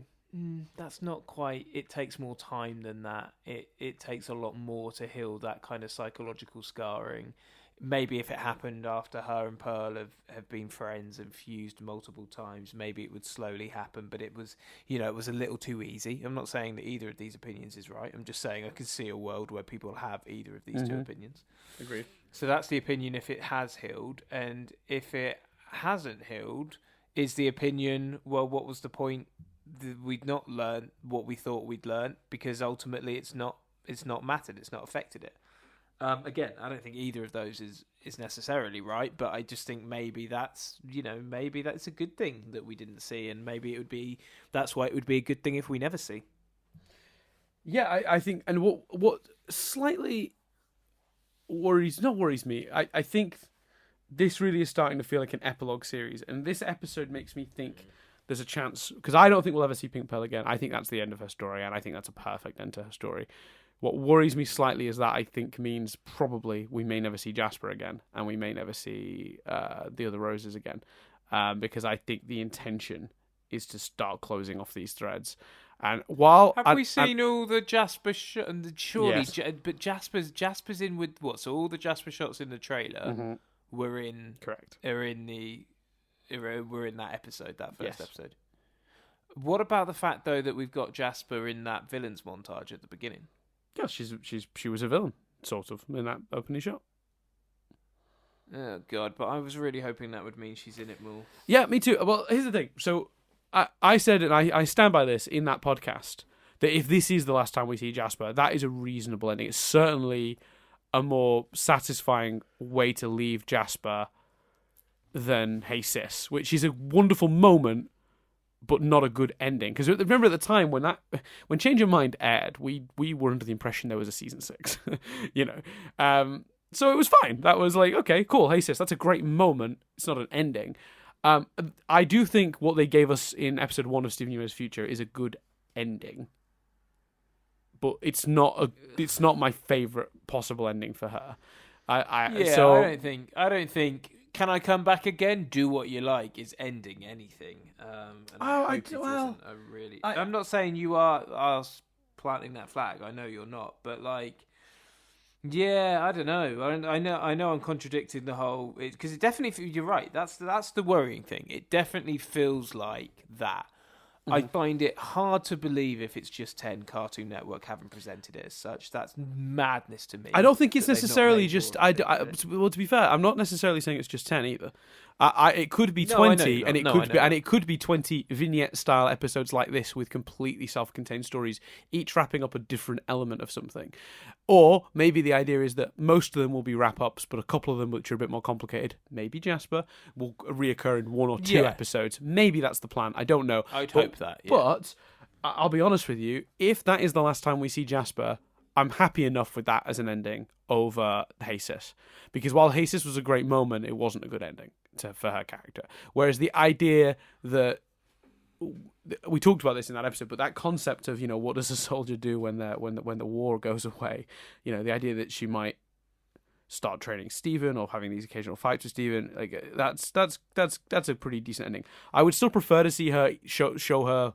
that's not quite, it takes more time than that. It takes a lot more to heal that kind of psychological scarring. Maybe if it happened after her and Pearl have been friends and fused multiple times, maybe it would slowly happen, but it was a little too easy. I'm not saying that either of these opinions is right. I'm just saying I could see a world where people have either of these two opinions. Agreed. So that's the opinion if it has healed, and if it hasn't healed, is the opinion, well, what was the point? We'd not learned what we thought we'd learned, because ultimately it's not mattered, it's not affected it. Again, I don't think either of those is necessarily right, but I just think maybe that's a good thing that we didn't see, and maybe that's why it would be a good thing if we never see. Yeah, I think, and what slightly worries me, I think this really is starting to feel like an epilogue series, and this episode makes me think there's a chance, because I don't think we'll ever see Pink Pearl again. I think that's the end of her story, and I think that's a perfect end to her story. What worries me slightly is that I think means probably we may never see Jasper again, and we may never see the other Roses again, because I think the intention is to start closing off these threads. And while have we seen all the Jasper and surely, yes. But Jasper's in with what? So all the Jasper shots in the trailer were in correct. Were in that episode, that first episode. What about the fact though that we've got Jasper in that villains montage at the beginning? Yeah, she was a villain, sort of, in that opening shot. Oh God! But I was really hoping that would mean she's in it more. Yeah, me too. Well, here's the thing. So I said, and I stand by this in that podcast, that if this is the last time we see Jasper, that is a reasonable ending. It's certainly a more satisfying way to leave Jasper than Hey Sis, which is a wonderful moment, but not a good ending. Because remember at the time when Change Your Mind aired, we were under the impression there was a season 6, you know. So it was fine. That was like, okay, cool. Hey sis, that's a great moment. It's not an ending. I do think what they gave us in episode 1 of Steven Universe Future is a good ending, but it's not my favorite possible ending for her. I don't think. Can I come back again? Do what you like is ending anything. I'm not saying you are planting that flag. I know you're not, but like, Yeah, I don't know. I know I'm contradicting the whole because it definitely. You're right. That's the worrying thing. It definitely feels like that. I find it hard to believe if it's just 10 Cartoon Network haven't presented it as such. That's madness to me. I don't think it's that they've not necessarily made just. more of it. Well, to be fair, I'm not necessarily saying it's just 10 either. It could be No, I know 20, you're and not. it No, could I be, know and that. it could be 20 vignette-style episodes like this with completely self-contained stories, each wrapping up a different element of something. Or maybe the idea is that most of them will be wrap-ups, but a couple of them, which are a bit more complicated, maybe Jasper, will reoccur in 1 or 2 Yeah. episodes. Maybe that's the plan. I don't know. I'd hope that. Yeah. But I'll be honest with you, if that is the last time we see Jasper, I'm happy enough with that as an ending over Jesus. Because while Jesus was a great moment, it wasn't a good ending for her character. Whereas the idea that we talked about this in that episode, but that concept of, what does a soldier do when the war goes away? The idea that she might start training Steven or having these occasional fights with Steven, like that's a pretty decent ending. I would still prefer to see her show her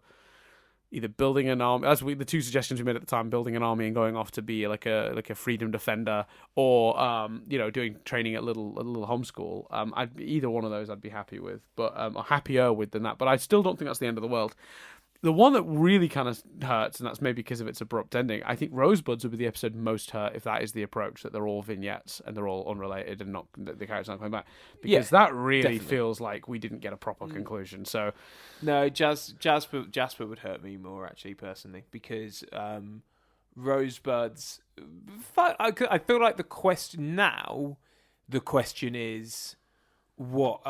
either building an army, the two suggestions we made at the time, building an army and going off to be like a freedom defender, or doing training at a little homeschool. Either one of those I'd be happy with, but happier with than that. But I still don't think that's the end of the world. The one that really kind of hurts, and that's maybe because of its abrupt ending, I think Rosebuds would be the episode most hurt if that is the approach, that they're all vignettes and they're all unrelated and not the characters aren't coming back. Because that really definitely feels like we didn't get a proper conclusion. So, no, Jasper would hurt me more actually personally, because Rosebuds. I feel like the question is what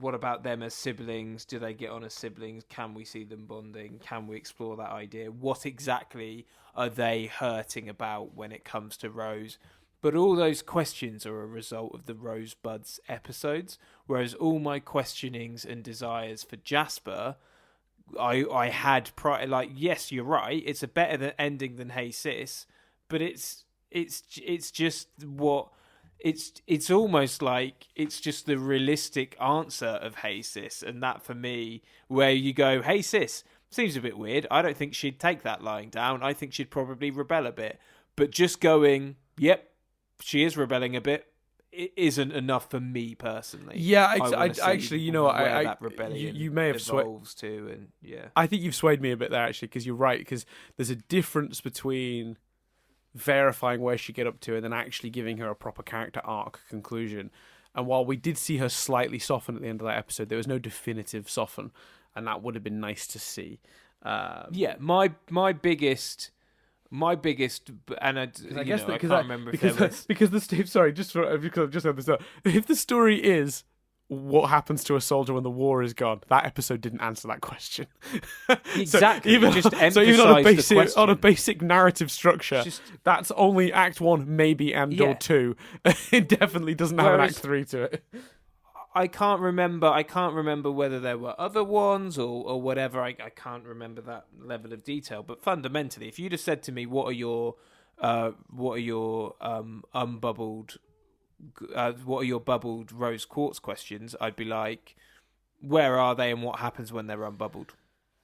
what about them as siblings? Do they get on as siblings? Can we see them bonding? Can we explore that idea? What exactly are they hurting about when it comes to Rose? But all those questions are a result of the Rosebuds episodes, whereas all my questionings and desires for Jasper, I had yes, you're right, it's a better ending than Hey Sis, but it's just what. It's almost like it's just the realistic answer of Hey Sis, and that for me, where you go, Hey Sis, seems a bit weird. I don't think she'd take that lying down. I think she'd probably rebel a bit. But just going, yep, she is rebelling a bit, it isn't enough for me personally. Yeah, I actually, that rebellion you may have evolves to, and yeah, I think you've swayed me a bit there actually, because you're right, because there's a difference between verifying where she get up to and then actually giving her a proper character arc conclusion. And while we did see her slightly soften at the end of that episode, there was no definitive soften, and that would have been nice to see. My biggest, and I guess I can't remember if because the Steve. Sorry, because I've just had this up. If the story is what happens to a soldier when the war is gone, that episode didn't answer that question. Exactly. even on a basic narrative structure, that's only Act 1, maybe, or 2. It definitely doesn't have an Act 3 to it. I can't remember whether there were other ones or whatever. I can't remember that level of detail. But fundamentally, if you'd have said to me, what are your bubbled rose quartz questions, I'd be like, where are they and what happens when they're unbubbled?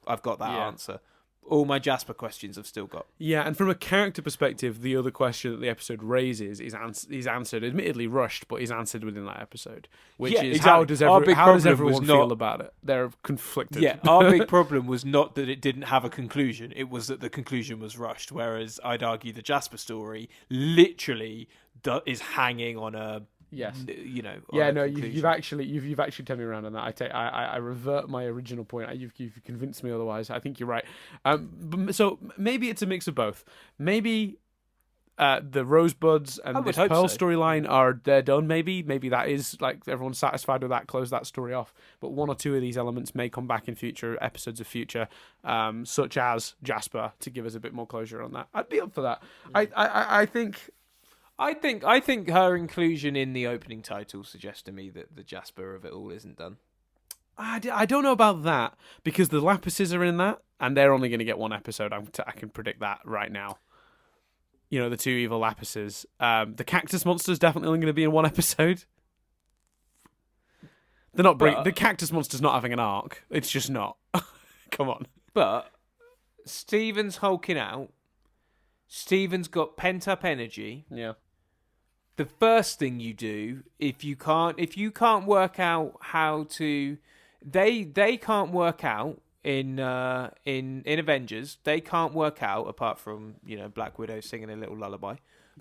I've got that answer. All my Jasper questions I've still got. Yeah, and from a character perspective, the other question that the episode raises is answered, admittedly rushed, but is answered within that episode. Which is, exactly. How does everyone feel about it? They're conflicted. Yeah, our big problem was not that it didn't have a conclusion. It was that the conclusion was rushed, whereas I'd argue the Jasper story literally is hanging on a... Yes. You've actually turned me around on that. I revert my original point. You've convinced me otherwise. I think you're right. So maybe it's a mix of both. Maybe the Rosebuds and this Pearl storyline they're done. Maybe that is like everyone's satisfied with that. Close that story off. But one or two of these elements may come back in future episodes of Future, such as Jasper, to give us a bit more closure on that. I'd be up for that. I think her inclusion in the opening title suggests to me that the Jasper of it all isn't done. I don't know about that, because the Lapises are in that, and they're only going to get one episode. I can predict that right now. The two evil Lapises. The Cactus Monster's definitely only going to be in one episode. They're not. The Cactus Monster's not having an arc. It's just not. Come on. But Steven's hulking out. Stephen's got pent up energy. Yeah. The first thing you do, if you can't work out how to, they can't work out in Avengers. They can't work out, apart from Black Widow singing a little lullaby.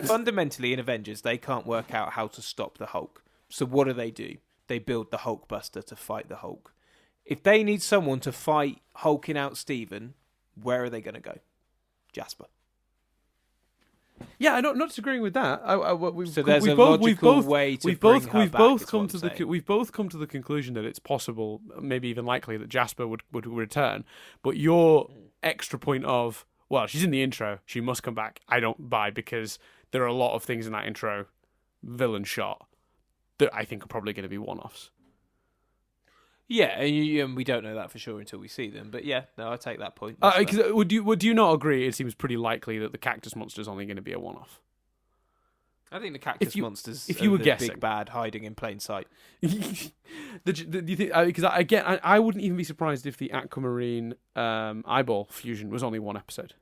Fundamentally, in Avengers, they can't work out how to stop the Hulk. So what do? They build the Hulkbuster to fight the Hulk. If they need someone to fight hulking out Stephen, where are they going to go? Jasper. Yeah, I'm not disagreeing with that. We've both come to the conclusion that it's possible, maybe even likely, that Jasper would return. But your extra point of, well, she's in the intro, she must come back, I don't buy, because there are a lot of things in that intro, villain shot, that I think are probably going to be one-offs. Yeah, and we don't know that for sure until we see them. But yeah, no, I take that point. Would you not agree? It seems pretty likely that the cactus monster is only going to be a one-off. I think the cactus monsters. If you were guessing, big bad hiding in plain sight. Do you think? Because I wouldn't even be surprised if the aquamarine eyeball fusion was only one episode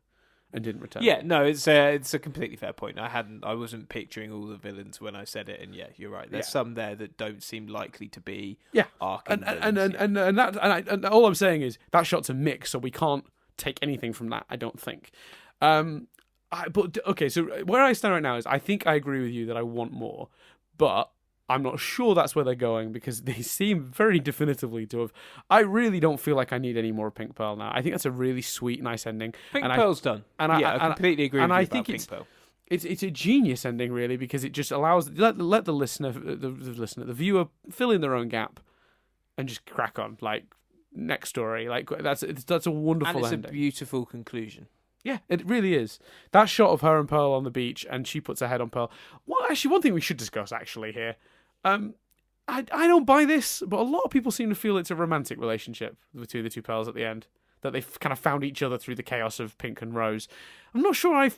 and didn't return. Yeah, no, it's a completely fair point. I wasn't picturing all the villains when I said it, and yeah, you're right. There's some there that don't seem likely to be arc and all I'm saying is that shot's a mix, so we can't take anything from that. I don't think. So where I stand right now is I think I agree with you that I want more, but I'm not sure that's where they're going, because they seem very definitively to have. I really don't feel like I need any more Pink Pearl now. I think that's a really sweet, nice ending. Pink Pearl's done. I completely agree with you about Pink Pearl. It's a genius ending, really, because it just allows let the listener, the viewer, fill in their own gap, and just crack on. Like, next story. Like, that's a wonderful ending. And it's a beautiful conclusion. Yeah, it really is. That shot of her and Pearl on the beach, and she puts her head on Pearl. Well, actually, one thing we should discuss actually here. I don't buy this, but a lot of people seem to feel it's a romantic relationship between the two Pearls at the end. That they've kind of found each other through the chaos of Pink and Rose. I'm not sure. I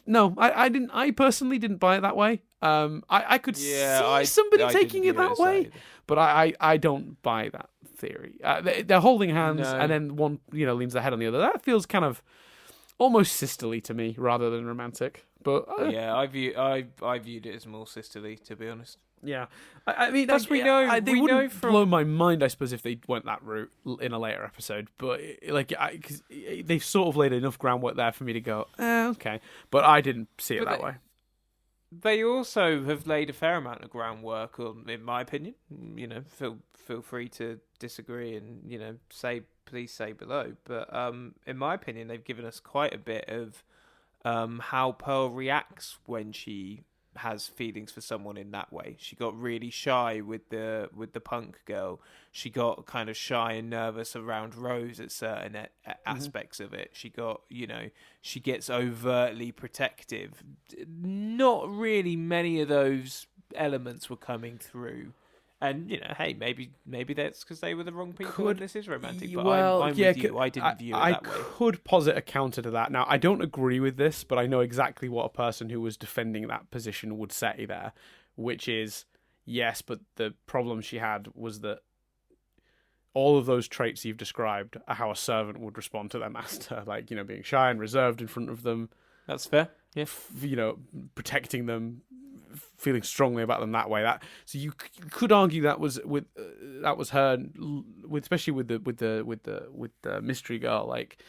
personally didn't buy it that way. I could see somebody taking it that way, but I don't buy that theory. They're holding hands, and then one leans their head on the other. That feels kind of almost sisterly to me rather than romantic. But I viewed it as more sisterly, to be honest. Yeah, I mean, they wouldn't blow my mind, I suppose, if they went that route in a later episode. But because they've sort of laid enough groundwork there for me to go, okay. But I didn't see it that way. They also have laid a fair amount of groundwork, in my opinion. Feel free to disagree and please say below. But in my opinion, they've given us quite a bit of how Pearl reacts when she has feelings for someone in that way. She got really shy with the punk girl. She got kind of shy and nervous around Rose at certain aspects of it. She got, she gets overtly protective. Not really many of those elements were coming through. And, hey, maybe that's because they were the wrong people and this is romantic. But I'm with you. I didn't view it that way. I could posit a counter to that. Now, I don't agree with this, but I know exactly what a person who was defending that position would say there, which is, yes, but the problem she had was that all of those traits you've described are how a servant would respond to their master. Like, being shy and reserved in front of them. That's fair. Yeah. Protecting them, feeling strongly about them that way. So you could argue that was her, especially with the mystery girl. Like,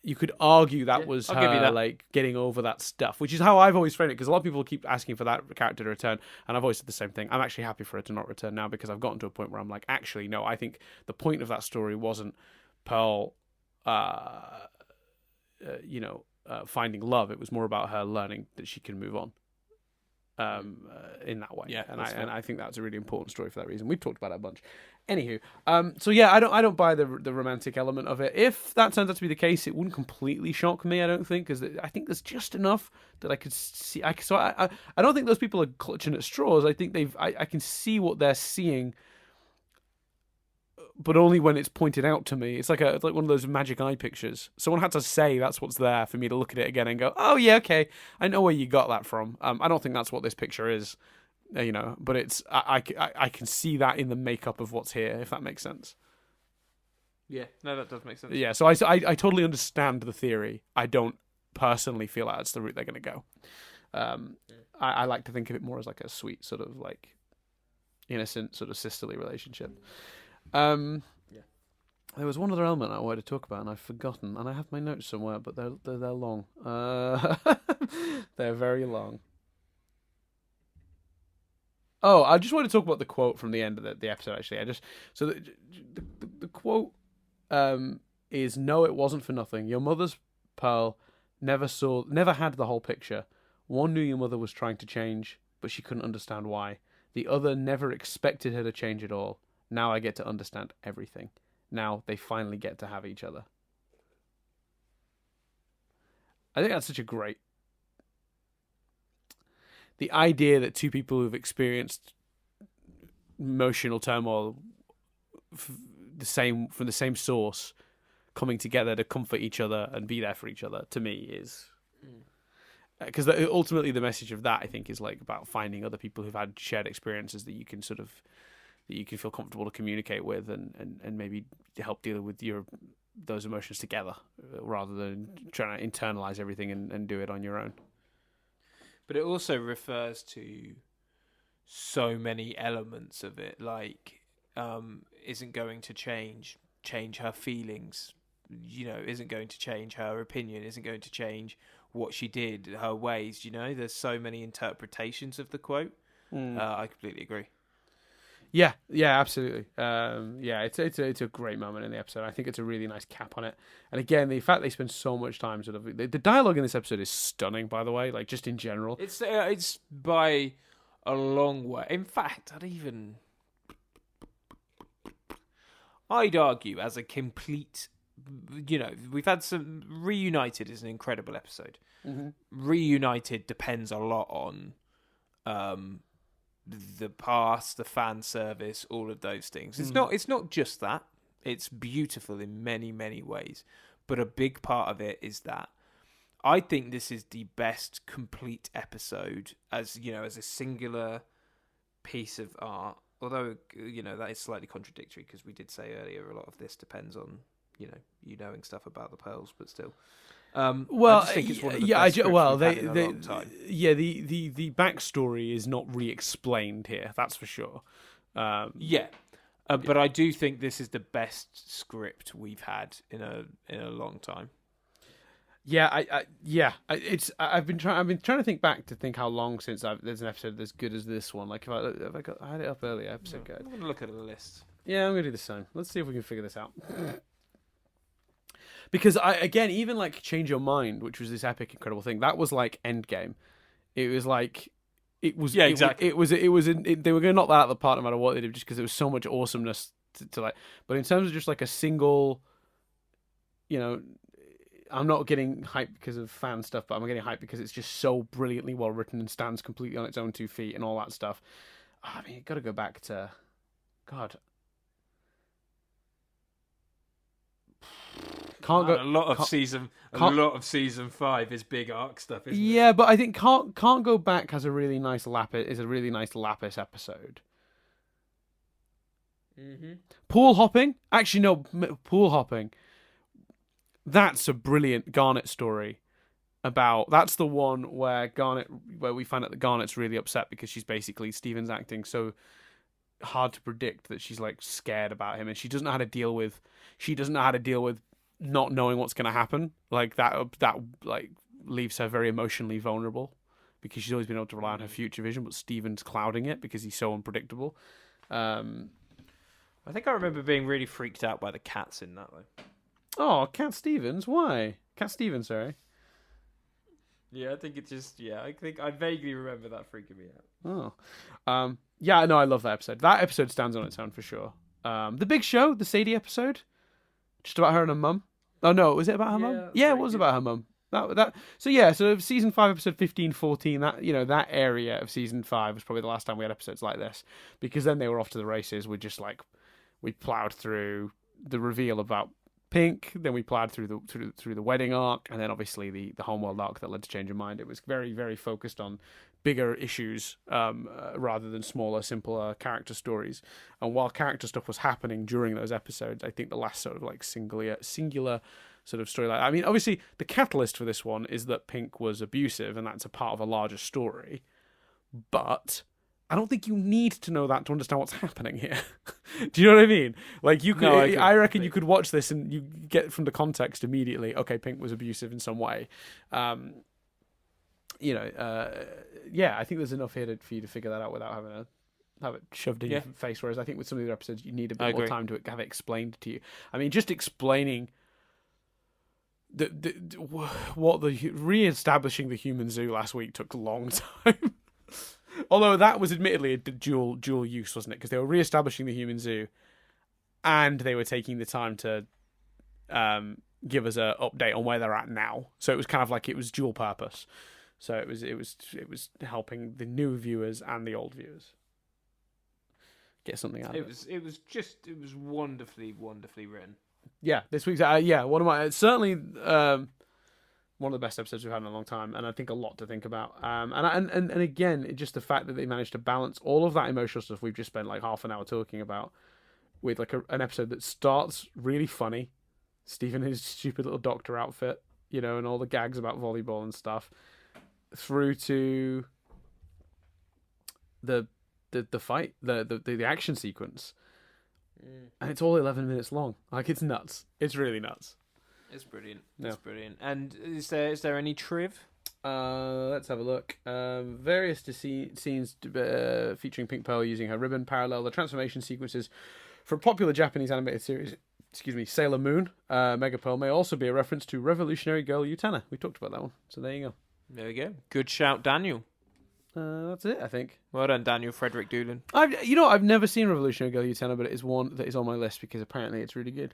you could argue that was her like getting over that stuff, which is how I've always framed it. Because a lot of people keep asking for that character to return, and I've always said the same thing. I'm actually happy for her to not return now, because I've gotten to a point where I'm like, actually, no. I think the point of that story wasn't Pearl, finding love. It was more about her learning that she can move on in that way. Yeah, and I think that's a really important story for that reason. We've talked about it a bunch. Anywho, so yeah, I don't buy the romantic element of it. If that turns out to be the case, it wouldn't completely shock me. I don't think, because I think there's just enough that I could see. I don't think those people are clutching at straws. I think I can see what they're seeing, but only when it's pointed out to me. It's like one of those magic eye pictures. Someone had to say that's what's there for me to look at it again and go, oh yeah, okay, I know where you got that from. I don't think that's what this picture is, but it's I can see that in the makeup of what's here, if that makes sense. Yeah, no, that does make sense. Yeah, so I totally understand the theory. I don't personally feel like that's the route they're going to go. I like to think of it more as like a sweet sort of like innocent sort of sisterly relationship. There was one other element I wanted to talk about, and I've forgotten, and I have my notes somewhere, but they're long. They're very long. Oh, I just want to talk about the quote from the end of the episode. Actually, the quote is, "No, it wasn't for nothing. Your mother's pearl never had the whole picture. One knew your mother was trying to change, but she couldn't understand why. The other never expected her to change at all. Now I get to understand everything. Now they finally get to have each other." I think that's such a great... The idea that two people who've experienced emotional turmoil from the same source coming together to comfort each other and be there for each other, to me, is... Because ultimately the message of that, I think, is like about finding other people who've had shared experiences that you can feel comfortable to communicate with and maybe help deal with those emotions together, rather than trying to internalize everything and do it on your own. But it also refers to so many elements of it, like isn't going to change her feelings, isn't going to change her opinion, isn't going to change what she did, her ways. There's so many interpretations of the quote. I completely agree. Yeah, absolutely. It's a great moment in the episode. I think it's a really nice cap on it. And again, the fact they spend so much time sort of... The dialogue in this episode is stunning, by the way, like just in general. It's by a long way. In fact, I'd argue as a complete... we've had some... Reunited is an incredible episode. Mm-hmm. Reunited depends a lot on... the past, the fan service, all of those things. It's not just that. It's beautiful in many, many ways. But a big part of it is that I think this is the best complete episode as a singular piece of art. Although, that is slightly contradictory, because we did say earlier a lot of this depends on, you knowing stuff about the pearls, but still. I just think it's one of the best scripts we've had in a long time. Yeah, the backstory is not re-explained here, that's for sure. But I do think this is the best script we've had in a long time. I've been trying to think back to think how long since there's an episode as good as this one. Like I had it up earlier, episode good. I'm gonna look at a list. Yeah, I'm gonna do the same. Let's see if we can figure this out. Because even like Change Your Mind, which was this epic, incredible thing, that was like Endgame. It was like, it was, yeah, exactly. They were going to knock that out of the park no matter what they did, just because there was so much awesomeness to like. But in terms of just like a single, I'm not getting hyped because of fan stuff, but I'm getting hyped because it's just so brilliantly well written and stands completely on its own 2 feet and all that stuff. I mean, you've got to go back to, God. A lot of season 5 is big arc stuff, isn't it? Yeah, but I think Can't Go Back has a really nice Lapis episode. Mm-hmm. Pool hopping? Actually, no, pool hopping. That's a brilliant Garnet story. That's the one where we find out that Garnet's really upset because she's basically, Steven's acting so hard to predict that she's like scared about him, and she doesn't know how to deal with not knowing what's going to happen. Like that like leaves her very emotionally vulnerable because she's always been able to rely on her future vision, but Steven's clouding it because he's so unpredictable. I think I remember being really freaked out by the cats in that though. Oh, Cat Stevens? Why? Cat Stevens, sorry. Yeah, I think I think I vaguely remember that freaking me out. Oh. Yeah, no, I love that episode. That episode stands on its own for sure. The Big Show, the Sadie episode, just about her and her mum. Oh no, was it about her mum? Yeah, it was about her mum. So season 5, episode 15, 14, that area of season 5 was probably the last time we had episodes like this, because then they were off to the races. We plowed through the reveal about Pink, then we plowed through the wedding arc, and then obviously the Homeworld arc that led to Change Your Mind. It was very, very focused on bigger issues rather than smaller, simpler character stories. And while character stuff was happening during those episodes, I think the last sort of like singular sort of storyline. I mean, obviously, the catalyst for this one is that Pink was abusive, and that's a part of a larger story. But I don't think you need to know that to understand what's happening here. Do you know what I mean? Like, you could, No, I reckon you could watch this and you get from the context immediately. Okay, Pink was abusive in some way. Yeah, I think there's enough here for you to figure that out without having to have it shoved in your face. Whereas I think with some of the other episodes, you need a bit more time to have it explained to you. I mean, just explaining re-establishing the human zoo last week took a long time. Although that was admittedly a dual use, wasn't it? Because they were re-establishing the human zoo, and they were taking the time to give us an update on where they're at now. So it was kind of like it was dual purpose. So it was helping the new viewers and the old viewers get something out of it. It was wonderfully written. Yeah, this week's certainly one of the best episodes we've had in a long time, and I think a lot to think about. And again, just the fact that they managed to balance all of that emotional stuff we've just spent like half an hour talking about with like an episode that starts really funny, Stephen in his stupid little doctor outfit, and all the gags about volleyball and stuff, through to the fight, the action sequence, and it's all 11 minutes long. Like, it's nuts. It's really nuts. It's brilliant. It's brilliant. And is there any triv? Let's have a look. Various scenes featuring Pink Pearl using her ribbon parallel the transformation sequences from popular Japanese animated series. Sailor Moon. Mega Pearl may also be a reference to Revolutionary Girl Utena. We talked about that one, so there you go. There we go. Good shout, Daniel. That's it, I think. Well done, Daniel Frederick Doolin. I've never seen Revolutionary Girl Utena, but it is one that is on my list because apparently it's really good.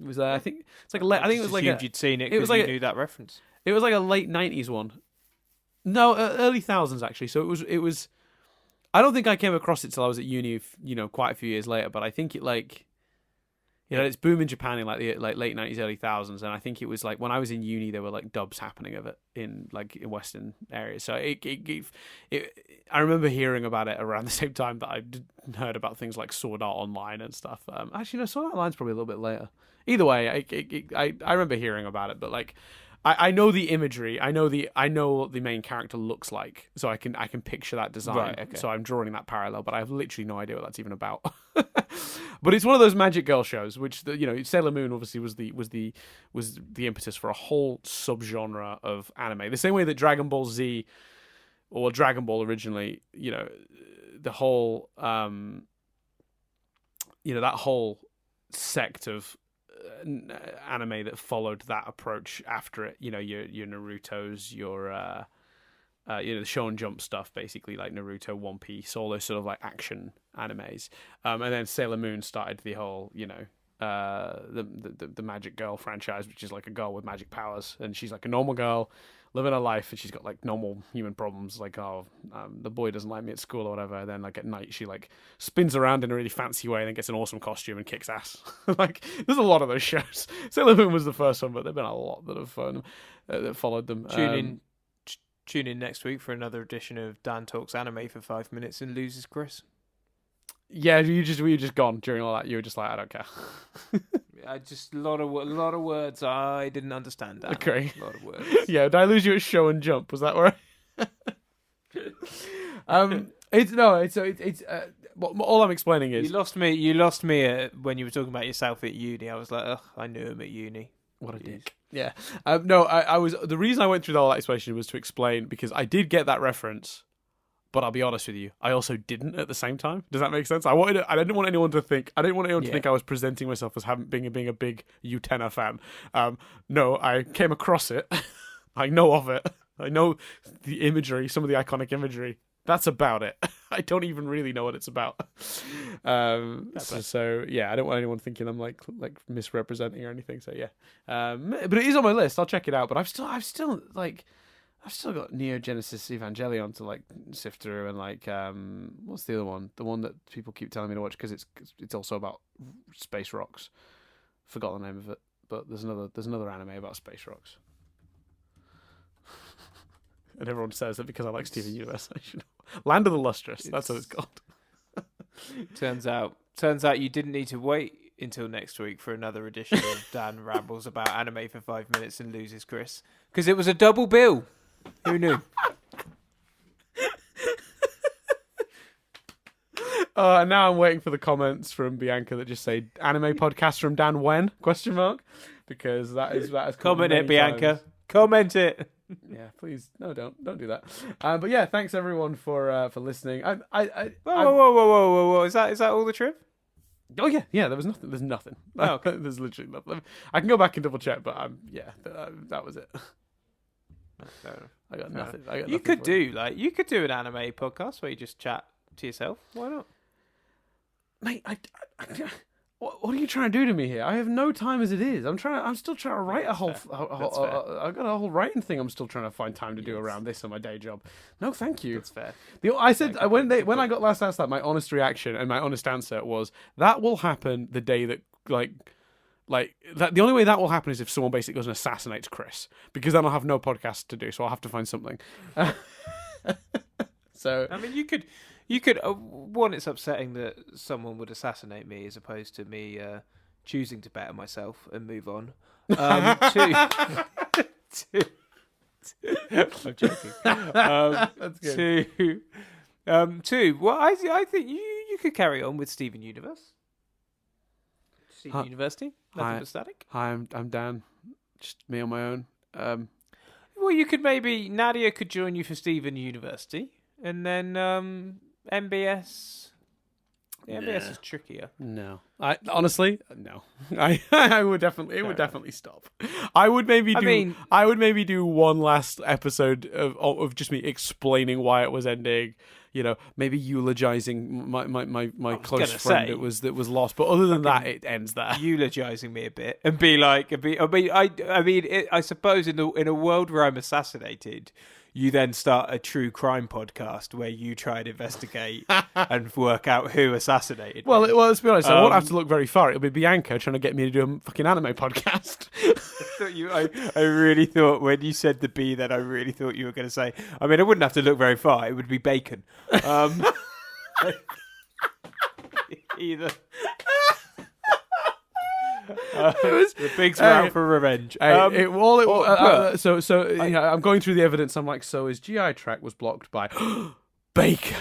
It was I think it's like I think it was like you'd seen it because you knew that reference. It was like a late 90s one. No, early thousands actually. So it was. I don't think I came across it till I was at uni, quite a few years later. But I think it it's boom in Japan in like the late 90s, early thousands, and I think it was like when I was in uni, there were like dubs happening of it in Western areas. So I remember hearing about it around the same time that I heard about things like Sword Art Online and stuff. Actually, no, Sword Art Online's probably a little bit later. Either way, I remember hearing about it, but like I know the imagery. I know what the main character looks like, so I can picture that design. Right, okay. So I'm drawing that parallel, but I have literally no idea what that's even about. But it's one of those magic girl shows, which Sailor Moon obviously was the impetus for a whole subgenre of anime. The same way that Dragon Ball Z or Dragon Ball originally, the whole that whole sect of anime that followed that approach after it, your Naruto's, your the Shonen Jump stuff, basically like Naruto, One Piece, all those sort of like action animes, and then Sailor Moon started the whole the Magic Girl franchise, which is like a girl with magic powers, and she's like a normal girl living her life, and she's got like normal human problems, like the boy doesn't like me at school or whatever. And then like at night she like spins around in a really fancy way and then gets an awesome costume and kicks ass. Like, there's a lot of those shows. Sailor Moon was the first one, but there've been a lot that have that followed them. Tune in next week for another edition of Dan Talks Anime for 5 minutes and loses Chris. Yeah, were you just gone during all that? You were just like, I don't care. I just a lot of words I didn't understand. Dan. Okay. A lot of words. Yeah, did I lose you at Show and Jump? Was that where? All I'm explaining is you lost me when you were talking about yourself at uni. I was like, ugh, I knew him at uni. What a dick. Yeah. I was. The reason I went through the whole explanation was to explain, because I did get that reference, but I'll be honest with you, I also didn't at the same time. Does that make sense? I didn't want anyone to think I was presenting myself as being a big Utena fan. No, I came across it. I know of it. I know the imagery, some of the iconic imagery. That's about it. I don't even really know what it's about. So yeah, I don't want anyone thinking I'm like misrepresenting or anything. So yeah, but it is on my list. I'll check it out. But I've still got Neo Genesis Evangelion to like sift through, and like what's the other one? The one that people keep telling me to watch because it's also about space rocks. Forgot the name of it, but there's another anime about space rocks. And everyone says that because I like Steven Universe. I should know. Land of the Lustrous. That's what it's called. Turns out you didn't need to wait until next week for another edition of Dan rambles about anime for 5 minutes and loses Chris, because it was a double bill. Who knew? And now I'm waiting for the comments from Bianca that just say "anime podcast from Dan when?" ? Because that is Comment it, Bianca. Times. Comment it. Yeah, please. No, don't do that. But yeah, thanks everyone for listening. Whoa! Is that all the trip? Oh yeah. There was nothing. There's nothing. Oh, okay. There's literally nothing. I can go back and double check, but that was it. I got nothing. You could do an anime podcast where you just chat to yourself. Why not? Mate, what are you trying to do to me here? I have no time as it is. I'm still trying to write a whole. I've got a whole writing thing. I'm still trying to find time to do around this on my day job. No, thank you. That's fair. I said when I got last asked that, my honest reaction and my honest answer was that will happen the day that that. The only way that will happen is if someone basically goes and assassinates Chris, because then I'll have no podcast to do. So I'll have to find something. So I mean, you could. One, it's upsetting that someone would assassinate me as opposed to me choosing to better myself and move on. Two, I'm joking. That's good. Two. Well, I think you could carry on with Steven Universe. Steven University. Nothing but static. Hi, I'm Dan. Just me on my own. Well, you could maybe Nadia could join you for Steven University, and then MBS. Yeah, MBS is trickier. No, I honestly no. I would definitely would definitely stop. I would maybe do one last episode of just me explaining why it was ending. You know, maybe eulogizing my close friend that was lost. But other than that, it ends there. Eulogizing me a bit and be like, I suppose in a world where I'm assassinated, you then start a true crime podcast where you try and investigate and work out who assassinated me. Well, let's be honest. I won't have to look very far. It'll be Bianca trying to get me to do a fucking anime podcast. I really thought when you said the B, then I really thought you were going to say. I mean, I wouldn't have to look very far. It would be bacon. Either. The pigs were out for revenge. I'm going through the evidence. I'm like, so his GI tract was blocked by bacon.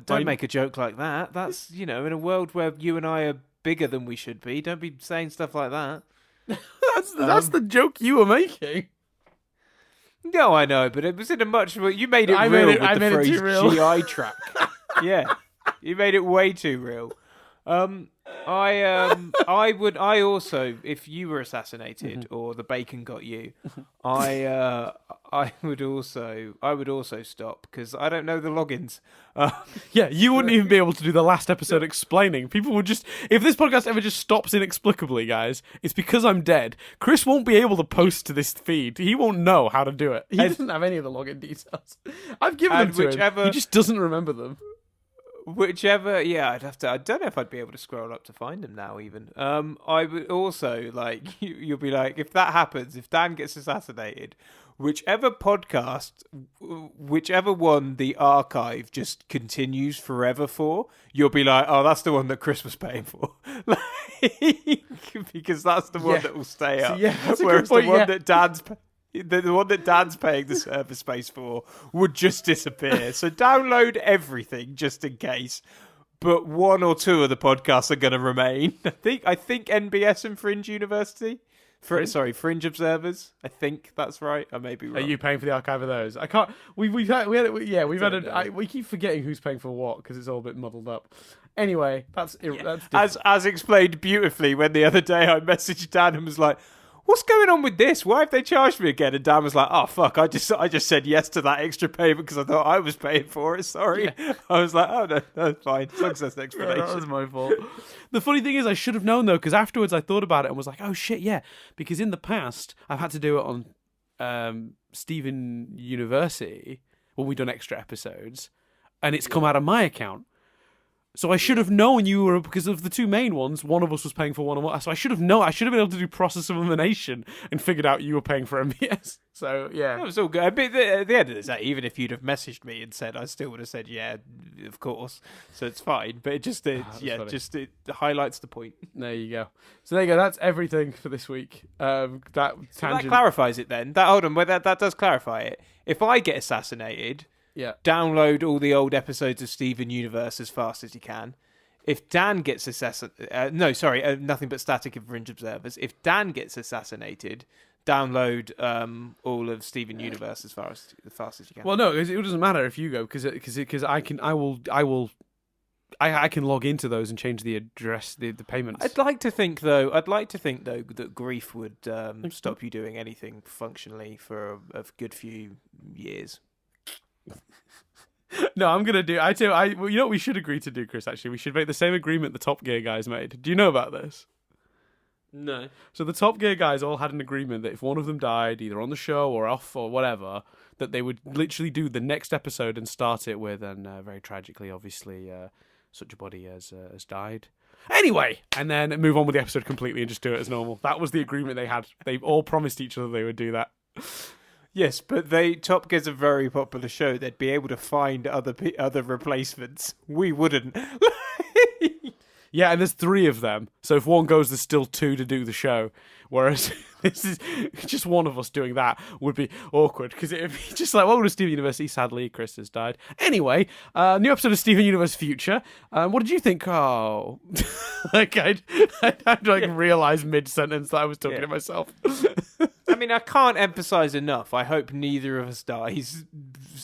Don't make a joke like that. That's, in a world where you and I are bigger than we should be. Don't be saying stuff like that. That's the joke you were making. No, I know, but it was in a much. You made it real with the phrase GI tract. Yeah, you made it way too real. I also, if you were assassinated or the bacon got you, I would also stop because I don't know the logins. Yeah, you wouldn't even be able to do the last episode explaining. People would just, if this podcast ever just stops inexplicably, guys, it's because I'm dead. Chris won't be able to post to this feed. He won't know how to do it. He doesn't have any of the login details. I've given them to him. He just doesn't remember them. Whichever, yeah, I'd have to. I don't know if I'd be able to scroll up to find them now. Even, I would also you'll be like, if that happens, if Dan gets assassinated, whichever podcast, whichever one the archive just continues forever for, you'll be like, oh, that's the one that Chris was paying for, because that's the one that will stay up. Yeah, whereas the one that Dan's. The one that Dan's paying the server space for would just disappear. So download everything just in case. But one or two of the podcasts are going to remain. I think NBS and Fringe University. Fringe Observers. I think that's right. I may be wrong. Are you paying for the archive of those? I can't. We keep forgetting who's paying for what because it's all a bit muddled up. Anyway, that's as explained beautifully when the other day I messaged Dan and was like, what's going on with this? Why have they charged me again? And Dan was like, oh, fuck, I just said yes to that extra payment because I thought I was paying for it. Sorry. Yeah. I was like, oh, no, that's fine. As long as that's the explanation. Yeah, that was my fault. The funny thing is I should have known, though, because afterwards I thought about it and was like, oh, shit, yeah. Because in the past, I've had to do it on Steven University when we've done extra episodes, and it's come out of my account. So I should have known you were, because of the two main ones, one of us was paying for one and one. So I should have known. I should have been able to do process of elimination and figured out you were paying for MBS. So yeah, That was all good. I mean, at the end of the day, even if you'd have messaged me and said, I still would have said, yeah, of course. So it's fine. But it highlights the point. there you go. So there you go. That's everything for this week. That clarifies it then. Hold on, that does clarify it. If I get assassinated, download all the old episodes of Steven Universe as fast as you can. If Dan gets Nothing But Static and Fringe Observers. If Dan gets assassinated, download all of Steven Universe as fast as you can. Well, no, it doesn't matter if you go, because I can log into those and change the address, the payments. I'd like to think though that grief would stop you doing anything functionally for a good few years. No, I'm gonna do. You know what we should agree to do, Chris? Actually, we should make the same agreement the Top Gear guys made. Do you know about this? No. So the Top Gear guys all had an agreement that if one of them died, either on the show or off or whatever, that they would literally do the next episode and start it with, and very tragically, obviously, such a body has died. Anyway, and then move on with the episode completely and just do it as normal. That was the agreement they had. They all promised each other they would do that. Yes, but Top Gear's a very popular show. They'd be able to find other replacements. We wouldn't. Yeah, and there's 3 of them. So if one goes, there's still 2 to do the show. Whereas this is just one of us doing that would be awkward, because it'd be just like, welcome to Steven Universe. Sadly, Chris has died. Anyway, new episode of Steven Universe Future. What did you think? Oh, like I realised mid-sentence that I was talking to myself. I mean, I can't emphasise enough. I hope neither of us dies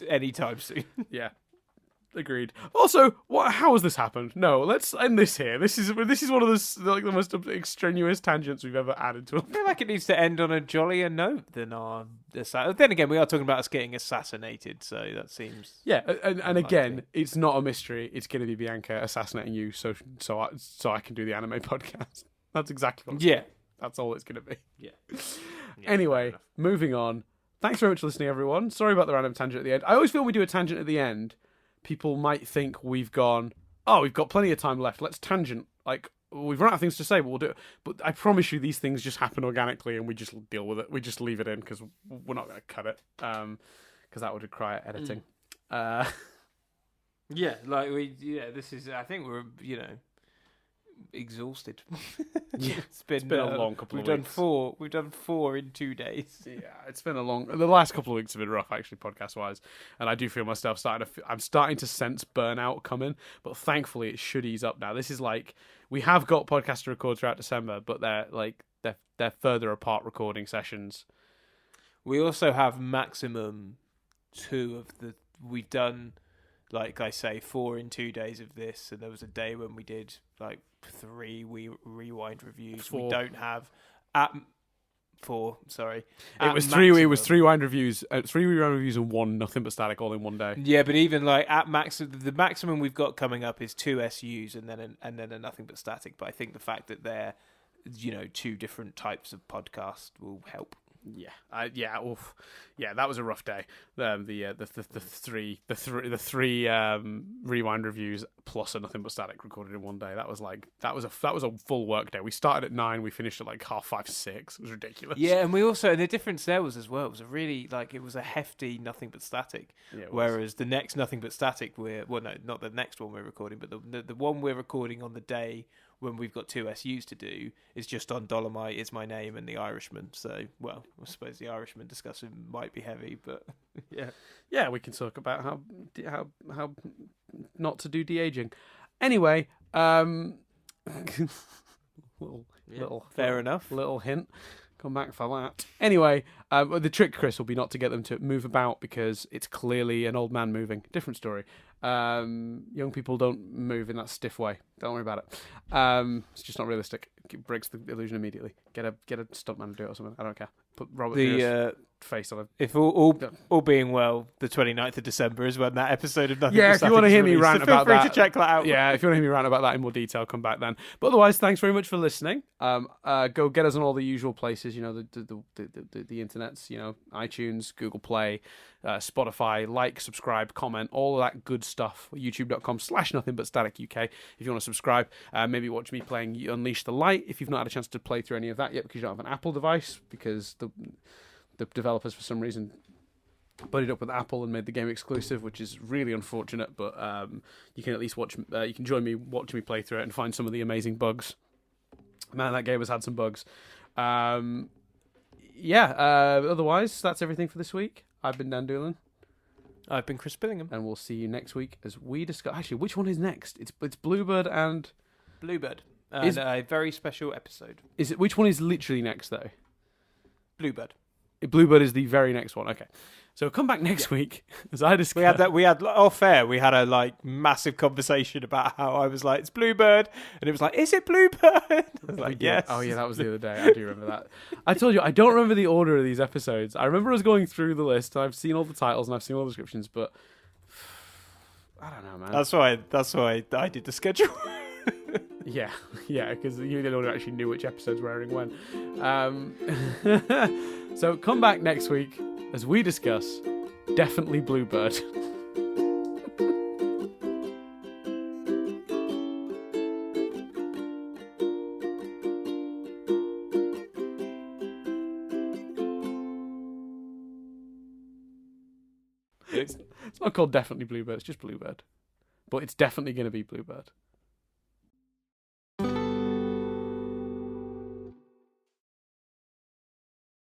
anytime soon. Yeah. Agreed. Also, how has this happened? No, let's end this here. This is one of the most extraneous tangents we've ever added to it. I feel like it needs to end on a jollier note than our. Then again, we are talking about us getting assassinated, so that seems. Yeah, and again, it's not a mystery. It's going to be Bianca assassinating you, so I can do the anime podcast. That's exactly what. Yeah, that's all it's going to be. Yeah. Anyway, moving on. Thanks very much for listening, everyone. Sorry about the random tangent at the end. I always feel when we do a tangent at the end, people might think we've got plenty of time left. Let's tangent. Like, we've run out of things to say, but we'll do it. But I promise you, these things just happen organically, and we just deal with it. We just leave it in, because we're not going to cut it, because that would require editing. This is. I think we're exhausted. Yeah, it's been a long couple of weeks. We've done 4 in 2 days. Yeah, it's been the last couple of weeks have been rough, actually, podcast wise, and I do feel myself I'm starting to sense burnout coming, but thankfully it should ease up now. This is like, we have got podcasts to record throughout December, but they're further apart recording sessions. We also have maximum 2 of we've done, like I say, 4 in 2 days of this, and there was a day when we did like 3 rewind reviews. 4. We don't have 4. Sorry, it was 3. It was 3 rewind reviews, 3 rewind reviews, and 1 Nothing But Static, all in one day. Yeah, but even like at the maximum we've got coming up is 2 SUs and then a Nothing But Static. But I think the fact that they're 2 different types of podcast will help. Yeah, that was a rough day. The three rewind reviews plus a Nothing But Static recorded in one day. That was a full work day. We started at 9, we finished at like 5:30, 6. It was ridiculous. Yeah, and the difference there was as well. It was it was a hefty Nothing But Static. Yeah, whereas the next Nothing But Static not the next one we're recording, but the one we're recording on the day when we've got 2 SUs to do is just on Dolomite, Is My Name, and The Irishman. So, well, I suppose The Irishman discussion might be heavy, but yeah, we can talk about how not to do de-aging. Anyway, fair enough. Little hint. Come back for that. Anyway, the trick, Chris, will be not to get them to move about, because it's clearly an old man moving. Different story. Young people don't move in that stiff way. Don't worry about it. It's just not realistic. It breaks the illusion immediately. Get a stuntman to do it or something. I don't care. Put Robert. face on a... If all being well, the 29th of December is when that episode of Nothing Yeah, But if you want to Static hear is me released, rant so feel about free that, to check that out. Yeah, if you want to hear me rant about that in more detail, come back then. But otherwise, thanks very much for listening. Go get us on all the usual places, you know, the internets, you know, iTunes, Google Play, Spotify. Like, subscribe, comment, all of that good stuff. YouTube.com/NothingButStaticUK if you want to subscribe. Maybe watch me playing Unleash the Light if you've not had a chance to play through any of that yet because you don't have an Apple device, because the developers for some reason buddied up with Apple and made the game exclusive, which is really unfortunate. But you can at least watch. You can join me, watch me play through it, and find some of the amazing bugs. Man, that game has had some bugs. Otherwise, that's everything for this week. I've been Dan Doolan. I've been Chris Billingham, and we'll see you next week as we discuss. Actually, which one is next? It's Bluebird and Bluebird. And a very special episode. Is it? Which one is literally next though? Bluebird. Bluebird is the very next one. Okay, so come back next week as I discuss. We had off air. We had a massive conversation about how I was like, it's Bluebird, and it was like, is it Bluebird? I was like, yes. Oh yeah, that was the other day. I do remember that. I told you I don't remember the order of these episodes. I remember us going through the list. And I've seen all the titles and I've seen all the descriptions, but I don't know, man. That's why I did the schedule. Yeah, because you don't actually knew which episodes were airing when. So come back next week as we discuss Definitely Bluebird. It's not called Definitely Bluebird, it's just Bluebird. But it's definitely going to be Bluebird.